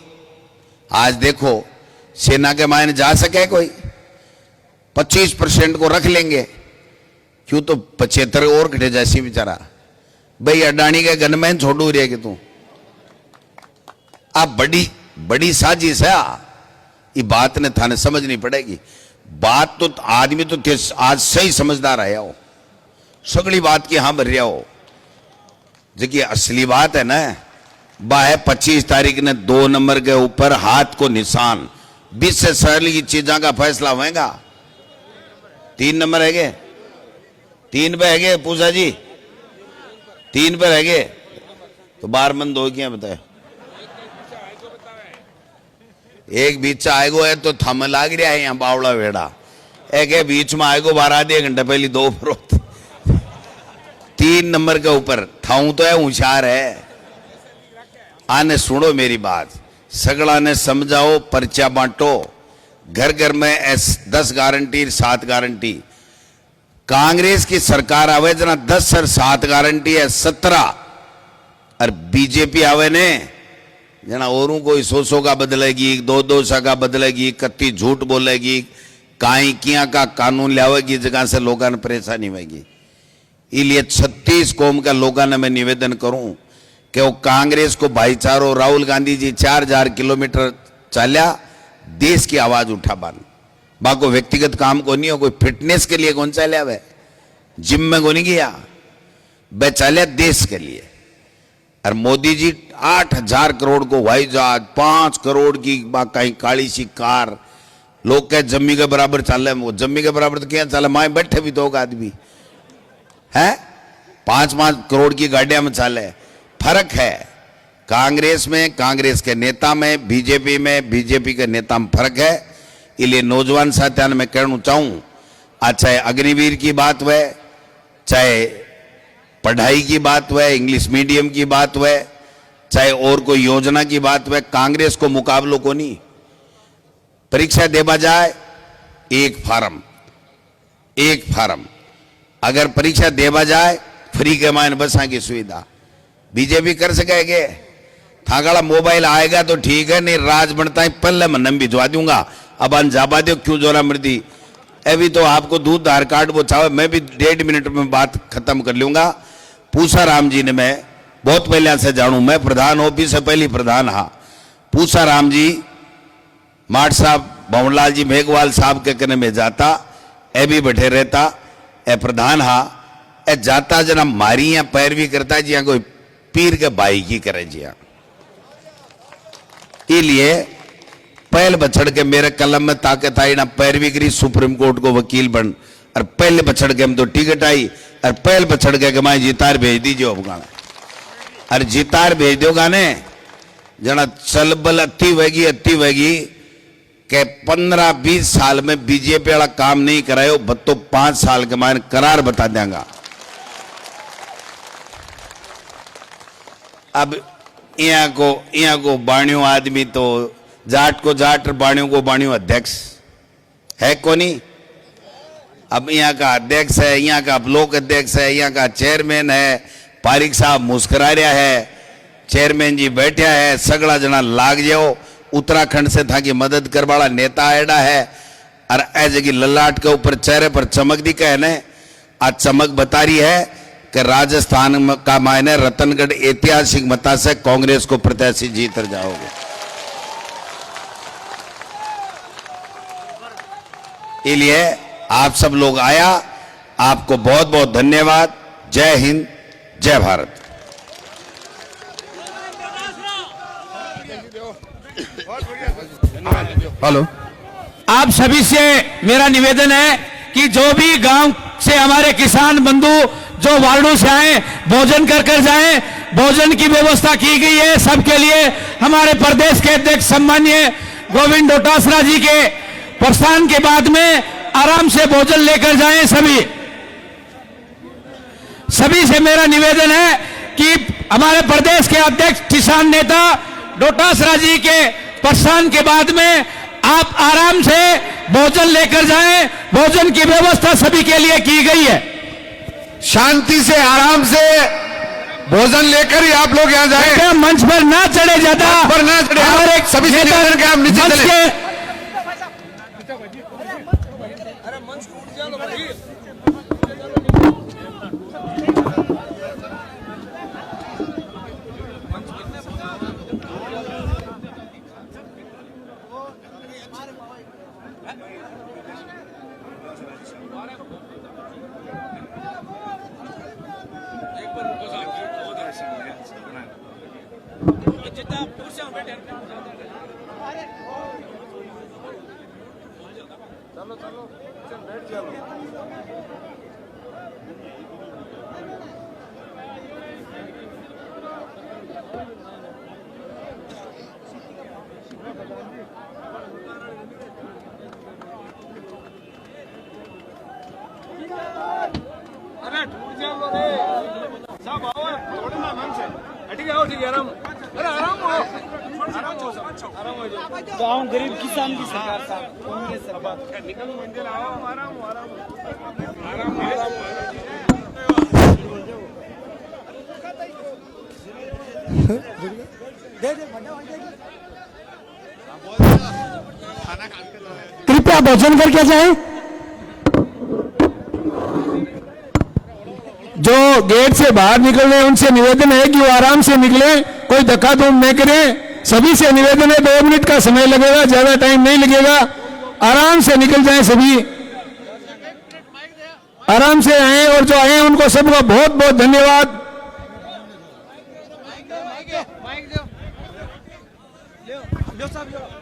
आज देखो सेना के मायने जा सके कोई, 25% को रख लेंगे, क्यों तो 75 और घटे जैसी बेचारा। भाई अडानी के गनमैन छोड़ू रहे कि तू आप बड़ी बड़ी साजिश है। ये बात ने थाने समझनी पड़ेगी। बात तो आदमी तो आज सही समझदार आया हो, सगली बात की हाँ भर रहा हो। देखिए असली बात है ना, बाह 25 तारीख ने 2 नंबर के ऊपर हाथ को निशान 20 से सरल की चीजों का फैसला होगा। 3 नंबर है गे, 3 पे है गे पूजा जी, 3 पे है गे तो 12 मंद हो क्या बताए। एक बीच आएगो है तो थम लाग रहा है यहाँ बावड़ा वेड़ा, एक है बीच में आएगो 12 घंटे पहले 2 फरोत। 3 नंबर के ऊपर थाऊ तो है होशियार है। आने सुनो मेरी बात, सगड़ा ने समझाओ, पर्चा बांटो, घर घर में 10 गारंटी 7 गारंटी। कांग्रेस की सरकार आवे जना 10 और 7 गारंटी है 17, और बीजेपी आवे ने जना औरों कोई 100 का बदलेगी, 200 का बदलेगी, कत्ती झूठ बोलेगी, काई किया का कानून लावेगी, जगह से लोगों ने परेशानी होगी। इसलिए 36 कौम का लोगों ने मैं निवेदन करूं कि वो कांग्रेस को भाईचारो, राहुल गांधी जी 4000 किलोमीटर चाल्या देश की आवाज उठा बान, बाको व्यक्तिगत काम को नहीं हो, कोई फिटनेस के लिए कौन चाल्या वे, जिम में को नहीं गया, वे चाल्या देश के लिए। और मोदी जी 8000 करोड़ को हवाई जहाज, 5 करोड़ की कहीं काली सी कार, लोग कह जम्मी के बराबर चाले, वो जम्मी के बराबर तो क्या चाले, माए बैठे भी तो आदमी है, 5-5 करोड़ की गाड़ियां में चाले। फर्क है कांग्रेस में, कांग्रेस के नेता में, बीजेपी में, बीजेपी के नेता में फर्क है। इसलिए नौजवान साथियों में कहना चाहूं, आज चाहे अग्निवीर की बात हुए, चाहे पढ़ाई की बात हुए, इंग्लिश मीडियम की बात हुए, चाहे और कोई योजना की बात हुए, कांग्रेस को मुकाबलों को नहीं। परीक्षा देवा जाए एक फार्म, अगर परीक्षा देवा जाए फ्री के मायने बसा की सुविधा बीजेपी कर सकेगे। थागड़ा मोबाइल आएगा तो ठीक है, नहीं राज बनता है पहले मन भिजवा दूंगा, अब अन जाबा दो क्यों जोरा मर्दी। अभी तो आपको दूध आधार कार्ड वो चाहे, मैं भी 1.5 मिनट में बात खत्म कर लूंगा। पूसा राम जी ने, मैं बहुत पहले से जानू, मैं प्रधान ऑफिस से पहली प्रधान हा। पूसा राम जी माठ साहब, भवनलाल जी मेघवाल साहब के कने में जाता, ए भी बैठे रहता, ए प्रधान हा, ए जाता जना मारी या पैरवी करता जी, कोई पीर के भाई की करे जी। इसलिए पहल बछड़ के मेरे कलम में ताकत आई ना, पैरवी करी, सुप्रीम कोर्ट को वकील बन, और पहले बछड़ के हम तो टिकट आई, और पहल बछड़ के मैं जितार भेज दीजिए अब गाना, और जितार भेज दो गाने जना चल बल अति वेगी के 15-20 साल में बीजेपी वाला काम नहीं करायो, बत्तो 5 साल के मायने करार बता देंगा। अब यहाँ को बाणियों आदमी तो जाट को जाट, बाणियों को बाणियों अध्यक्ष है को नहीं। अब यहाँ का अध्यक्ष है, यहाँ का ब्लॉक अध्यक्ष है, यहाँ का चेयरमैन है, पारिक साहब मुस्कुरा रहा है, चेयरमैन जी बैठा है, सगड़ा जना लाग जाओ। उत्तराखंड से था कि मदद कर वाला नेता आएडा है, और ऐसे की ललाट के ऊपर चेहरे पर चमक दिखा है ने, आज चमक बता रही है कि राजस्थान का मायने रतनगढ़ ऐतिहासिक मता से कांग्रेस को प्रत्याशी जीत जाओगे। इसलिए आप सब लोग आया, आपको बहुत बहुत धन्यवाद। जय हिंद, जय भारत। हेलो। आप सभी से मेरा निवेदन है कि जो भी गांव से हमारे किसान बंधु जो वार्डों से आए भोजन कर जाएं, भोजन की व्यवस्था की गई है सबके लिए। हमारे प्रदेश के अध्यक्ष सम्माननीय गोविंद डोटासरा जी के प्रस्थान के बाद में आराम से भोजन लेकर जाएं। सभी से मेरा निवेदन है कि हमारे प्रदेश के अध्यक्ष किसान नेता डोटासरा जी के प्रस्थान के बाद में आप आराम से भोजन लेकर जाएं। भोजन की व्यवस्था सभी के लिए की गई है। शांति से आराम से भोजन लेकर ही आप लोग यहाँ जाएं। मंच पर ना चढ़े, ज्यादा पर ना चढ़े। हमारे सभी से निवेदन है आप नीचे मंच चले। के गाँव गरीब किसान की सरकार साहब, कांग्रेस सरकार निकल मंदिर आओ आराम कृपया भोजन करके जाएं। जो गेट से बाहर निकल रहे हैं उनसे निवेदन है कि वो आराम से निकले, कोई धक्का धूम नहीं करें। सभी से निवेदन है 2 मिनट का समय लगेगा, ज्यादा टाइम नहीं लगेगा। आराम से निकल जाएं, सभी आराम से आए और जो आए उनको सबका बहुत बहुत धन्यवाद। साहब